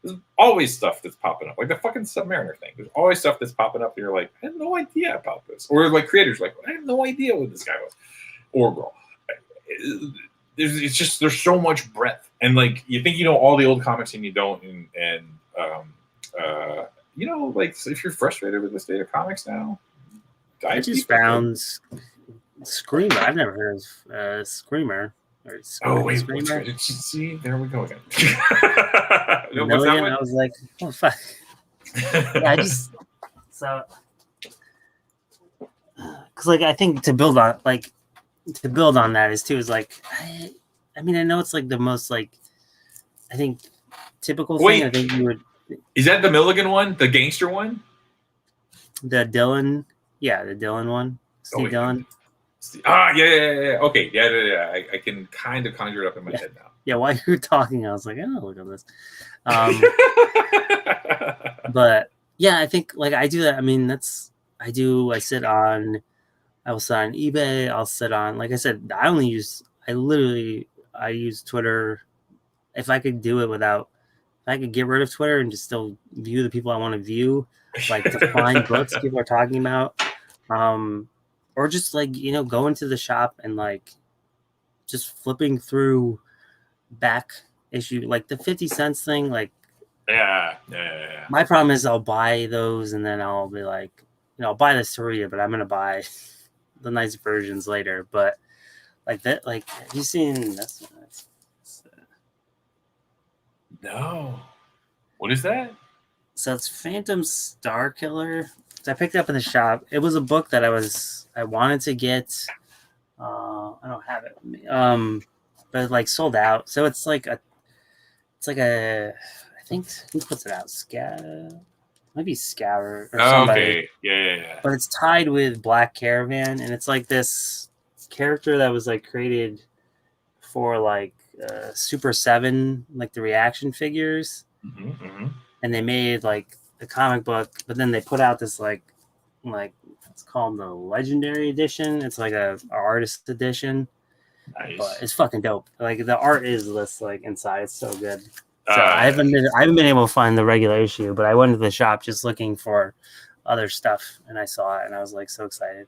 There's always stuff that's popping up, like the fucking Submariner thing. There's always stuff that's popping up, and you're like, I had no idea about this. Or like creators, like, I have no idea what this guy was or girl. There's so much breadth, and like, you think you know all the old comics and you don't, and like, if you're frustrated with the state of comics now, I just found Screamer. I've never heard of Screamer. Screamer. See, there we go again. I was like, oh fuck. Yeah, because like, I think to build on that is like, I mean, I know it's like the most, like, I think typical thing. I think you would. Is that the Milligan one, the gangster one? The Dylan, the Dylan one, Steve Dylan. Yeah. Okay, yeah. I can kind of conjure it up in my head now. Yeah, while you were talking, I was like, oh, look at this. But yeah, I think, like, I do that. I mean, I will sit on eBay. I'll sit on, like I said, I use Twitter. If I could do it if I could get rid of Twitter and just still view the people I want to view, like, to find books people are talking about, or just, like, go into the shop and, like, just flipping through back issue, like the 50 cents thing. Like, yeah. My problem is I'll buy those and then I'll be like, I'll buy this to read it, but I'm gonna buy the nice versions later. But like that, like, have you seen this? No. What is that? So it's Phantom Star Killer. So I picked it up in the shop. It was a book that I wanted to get. I don't have it with me. But it, like, sold out. So it's like a I think, who puts it out? Maybe Scour or somebody. Okay. Yeah. But it's tied with Black Caravan, and it's like this character that was, like, created for, like, Super 7, like the reaction figures. Mm-hmm. And they made, like, the comic book, but then they put out this like it's called the Legendary Edition. It's like a artist edition. Nice. But it's fucking dope. Like, the art is this, like, inside. It's so good. So I haven't been able to find the regular issue, but I went to the shop just looking for other stuff, and I saw it, and I was, like, so excited.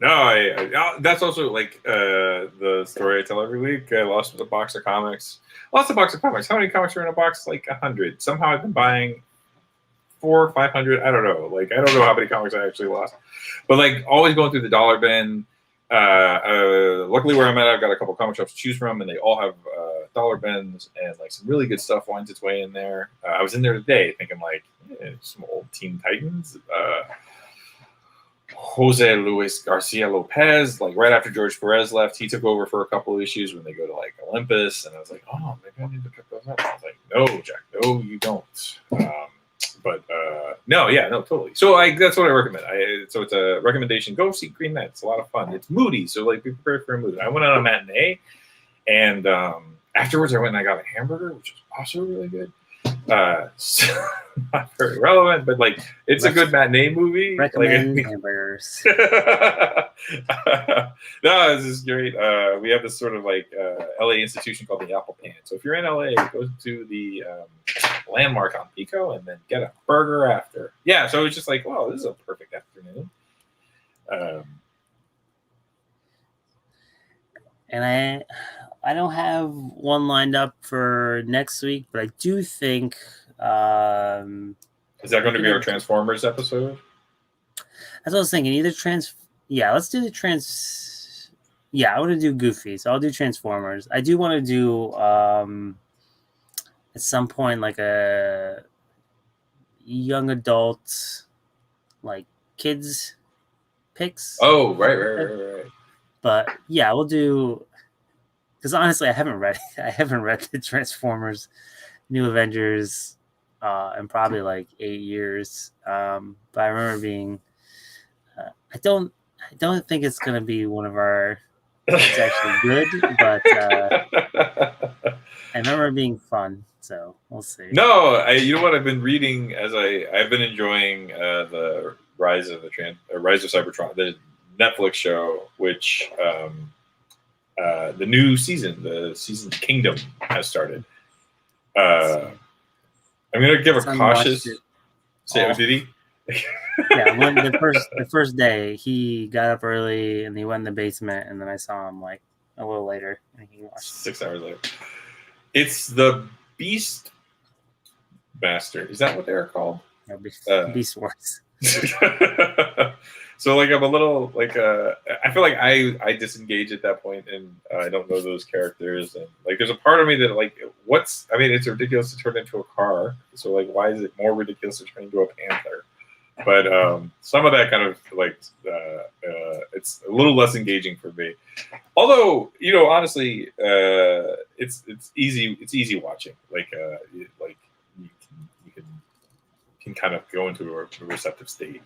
No, that's also, like, the story I tell every week. I lost a box of comics. Lost a box of comics. How many comics are in a box? Like 100. Somehow I've been buying 400 or 500. I don't know. Like, I don't know how many comics I actually lost. But, like, always going through the dollar bin. Luckily, where I'm at, I've got a couple comic shops to choose from, and they all have dollar bins, and, like, some really good stuff winds its way in there. I was in there today thinking, like, some old Teen Titans. Jose Luis Garcia Lopez, like, right after George Perez left, he took over for a couple of issues when they go to, like, Olympus, and I was like, oh, maybe I need to pick those up. I was like, no, Jack, no, you don't. No, totally. So that's what I recommend. So it's a recommendation. Go see Green Knight. It's a lot of fun. It's moody, so, like, be prepared for a movie. I went on a matinee, and afterwards I went and I got a hamburger, which was also really good. So, not very relevant, but, like, it's a good matinee movie. Recommend hamburgers. No, this is great. We have this sort of, like, LA institution called the Apple Pan. So if you're in LA, go to the Landmark on Pico and then get a burger after. Yeah, so it's just like, wow, this is a perfect afternoon. And I don't have one lined up for next week, but I do think. Is that going to be our Transformers episode? That's what I was thinking. Either yeah, let's do the yeah, I want to do Goofy, so I'll do Transformers. I do want to do at some point like a young adult, like kids picks. Oh, right. But yeah, we'll do, because honestly, I haven't read I haven't read the Transformers New Avengers in probably like 8 years. But I remember being I don't think it's gonna be one of our it's actually good, but I remember it being fun. So we'll see. No, you know what I've been reading as I've been enjoying the Rise of Rise of Cybertron, the Netflix show, which the new season, the season Kingdom, has started. I'm gonna give a cautious. Say, did he? Yeah, when the first day he got up early and he went in the basement, and then I saw him like a little later and he watched 6 hours later. It's the Beast Master. Is that what they're called? No, Beast Wars. So like I'm a little like I feel like I disengage at that point, and I don't know those characters, and like there's a part of me that like it's ridiculous to turn into a car, so like why is it more ridiculous to turn into a panther? But some of that kind of like it's a little less engaging for me. Although honestly, it's easy watching. Like you can kind of go into a receptive state.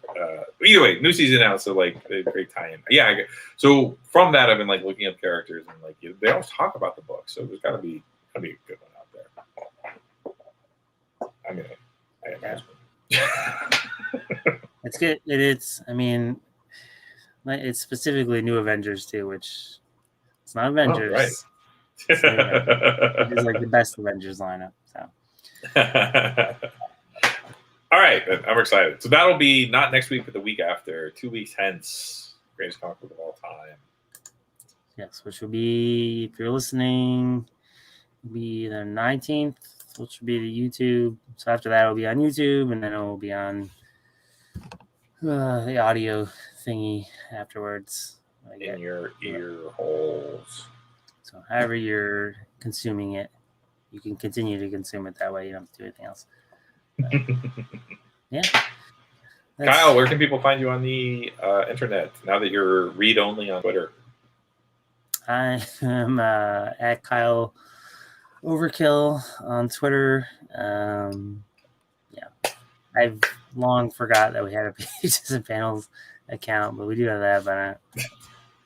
Either way, new season out, so like a great tie-in. Yeah, so from that, I've been like looking up characters, and like they always talk about the book, so there's gotta be a good one out there. I mean, I imagine. It's good. It's it's specifically New Avengers too, which it's not Avengers. Oh, right. It is like the best Avengers lineup. So. All right, I'm excited. So that'll be not next week, but the week after, 2 weeks hence. Greatest comic book of all time. Yes, which will be, if you're listening, will be the 19th, which will be the YouTube. So after that, it'll be on YouTube, and then it will be on the audio thingy afterwards. In your ear holes. So however you're consuming it, you can continue to consume it that way. You don't have to do anything else. But, yeah. Kyle, where can people find you on the internet now that you're read only on Twitter? I am at Kyle Overkill on Twitter. I've long forgot that we had a Pages and Panels account, but we do have that. But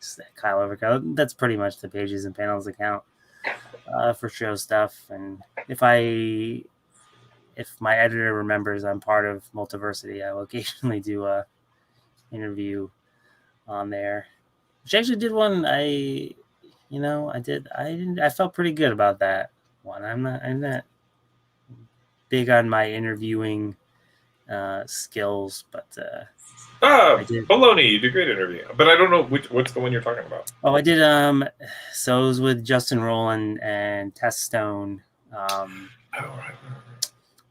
just Kyle Overkill. That's pretty much the Pages and Panels account for show stuff. And if my editor remembers I'm part of Multiversity, I will occasionally do a interview on there. Which actually did one. I felt pretty good about that one. I'm not big on my interviewing skills, but Baloney, you did a great interview. But I don't know what's the one you're talking about. Oh, I did so it was with Justin Rowland and Tess Stone. Right.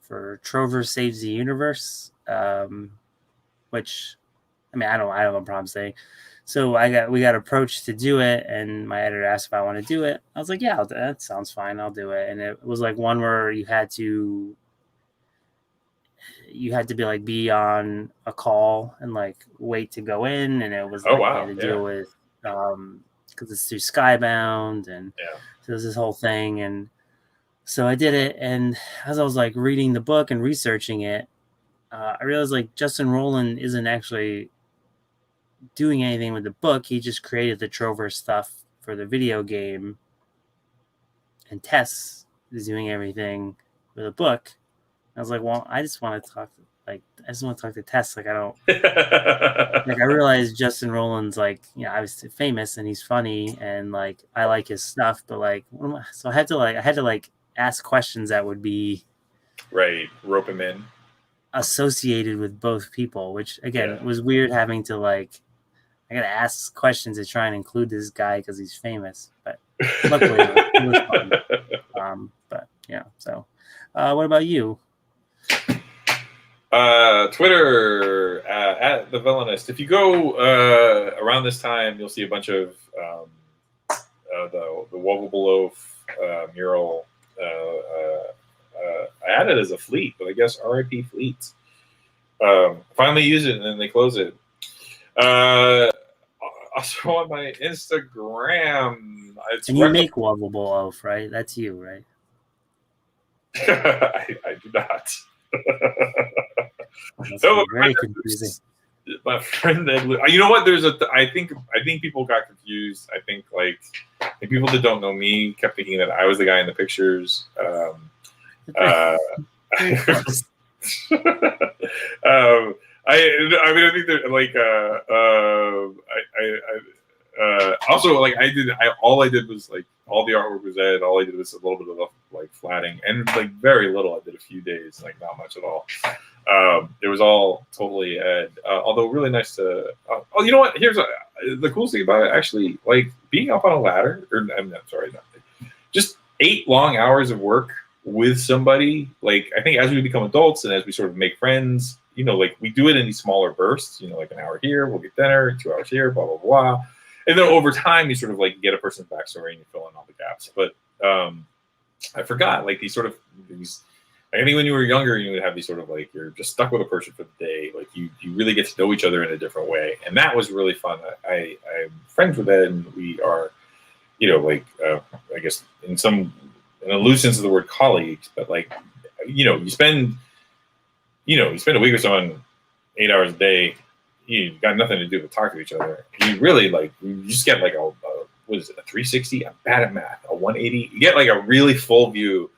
For Trover Saves the Universe, which I don't have a problem saying. So we got approached to do it, and my editor asked if I want to do it. I was like, yeah, that sounds fine. I'll do it. And it was like one where you had to be on a call and like wait to go in, and it was like you had to deal with because it's through Skybound, and so there's this whole thing. And so I did it, and as I was like reading the book and researching it, I realized like Justin Rowland isn't actually doing anything with the book. He just created the Trover stuff for the video game, and Tess is doing everything for the book. I was like, well, I just want to talk to Tess. Like, I don't like. I realized Justin Rowland's like, obviously famous and he's funny, and like I like his stuff, but like, so I had to ask questions that would be rope him in, associated with both people, which again was weird having to like. I gotta ask questions to try and include this guy because he's famous, but luckily it was fun. But yeah. So, what about you? Twitter at the Villainist. If you go around this time, you'll see a bunch of the Wobbable Loaf mural. I had it as a fleet, but I guess RIP Fleet. Finally use it and then they close it. Also on my Instagram, and you make Wobbable Loaf, right? That's you, right? I do not. That's no, very confusing. My friend that you know what? There's I think people got confused. I think people that don't know me kept thinking that I was the guy in the pictures. I mean, I think that also all I did was all the artwork was Ed. All I did was a little bit of flatting and very little. I did a few days, not much at all. It was all totally Ed. Although really nice to. Oh, you know what? Here's the coolest thing about it. Actually, being up on a ladder, or I'm sorry, just 8 long hours of work with somebody. I think as we become adults and as we sort of make friends, we do it in these smaller bursts. An hour here, we'll get dinner. 2 hours here, blah blah blah. And then over time, you sort of get a person's backstory and you fill in all the gaps. But I forgot these. I think when you were younger, you would have these sort of you're just stuck with a person for the day. You really get to know each other in a different way, and that was really fun. I'm friends with Ed, and we are, I guess in a loose sense of the word colleagues, but you spend a week or so on 8 hours a day. You got nothing to do but talk to each other. You really you just get a what is it, a 360? I'm bad at math. A 180. You get a really full view,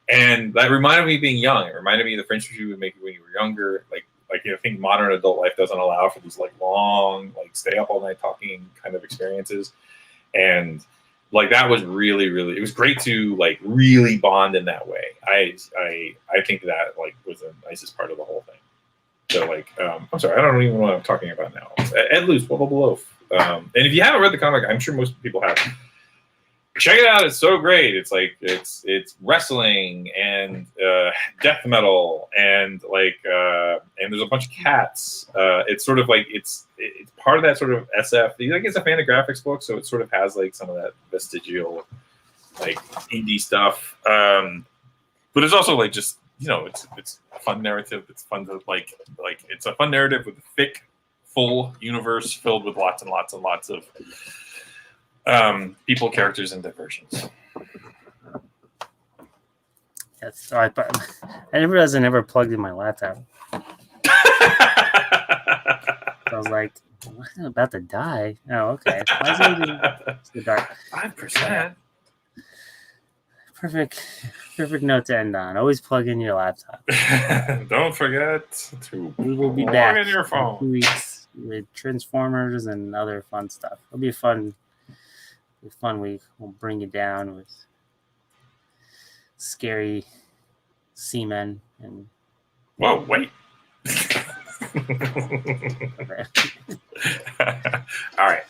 and that reminded me of being young. It reminded me of the friendships you would make when you were younger. I think modern adult life doesn't allow for these long stay up all night talking kind of experiences, and that was really it was great to really bond in that way. I think that was the nicest part of the whole thing. So I'm sorry, I don't even know what I'm talking about now. Ed Loose, Wobbable Loaf. And if you haven't read the comic, I'm sure most people have. Check it out; it's so great. It's it's wrestling and death metal and and there's a bunch of cats. It's sort of it's part of that sort of SF. It's a Fantagraphics book, so it sort of has some of that vestigial indie stuff. But it's also just it's a fun narrative. It's fun to it's a fun narrative with a thick, full universe filled with lots and lots and lots of people, characters, and diversions. Yes, so I didn't realize I never plugged in my laptop. I was like, I'm about to die. Oh, okay. Why is it so dark? 5%. Perfect note to end on. Always plug in your laptop. Don't forget to we will be back in your phone. 2 weeks with Transformers and other fun stuff. It'll be a fun week. We'll bring you down with scary seamen and. Whoa! Wait. All right.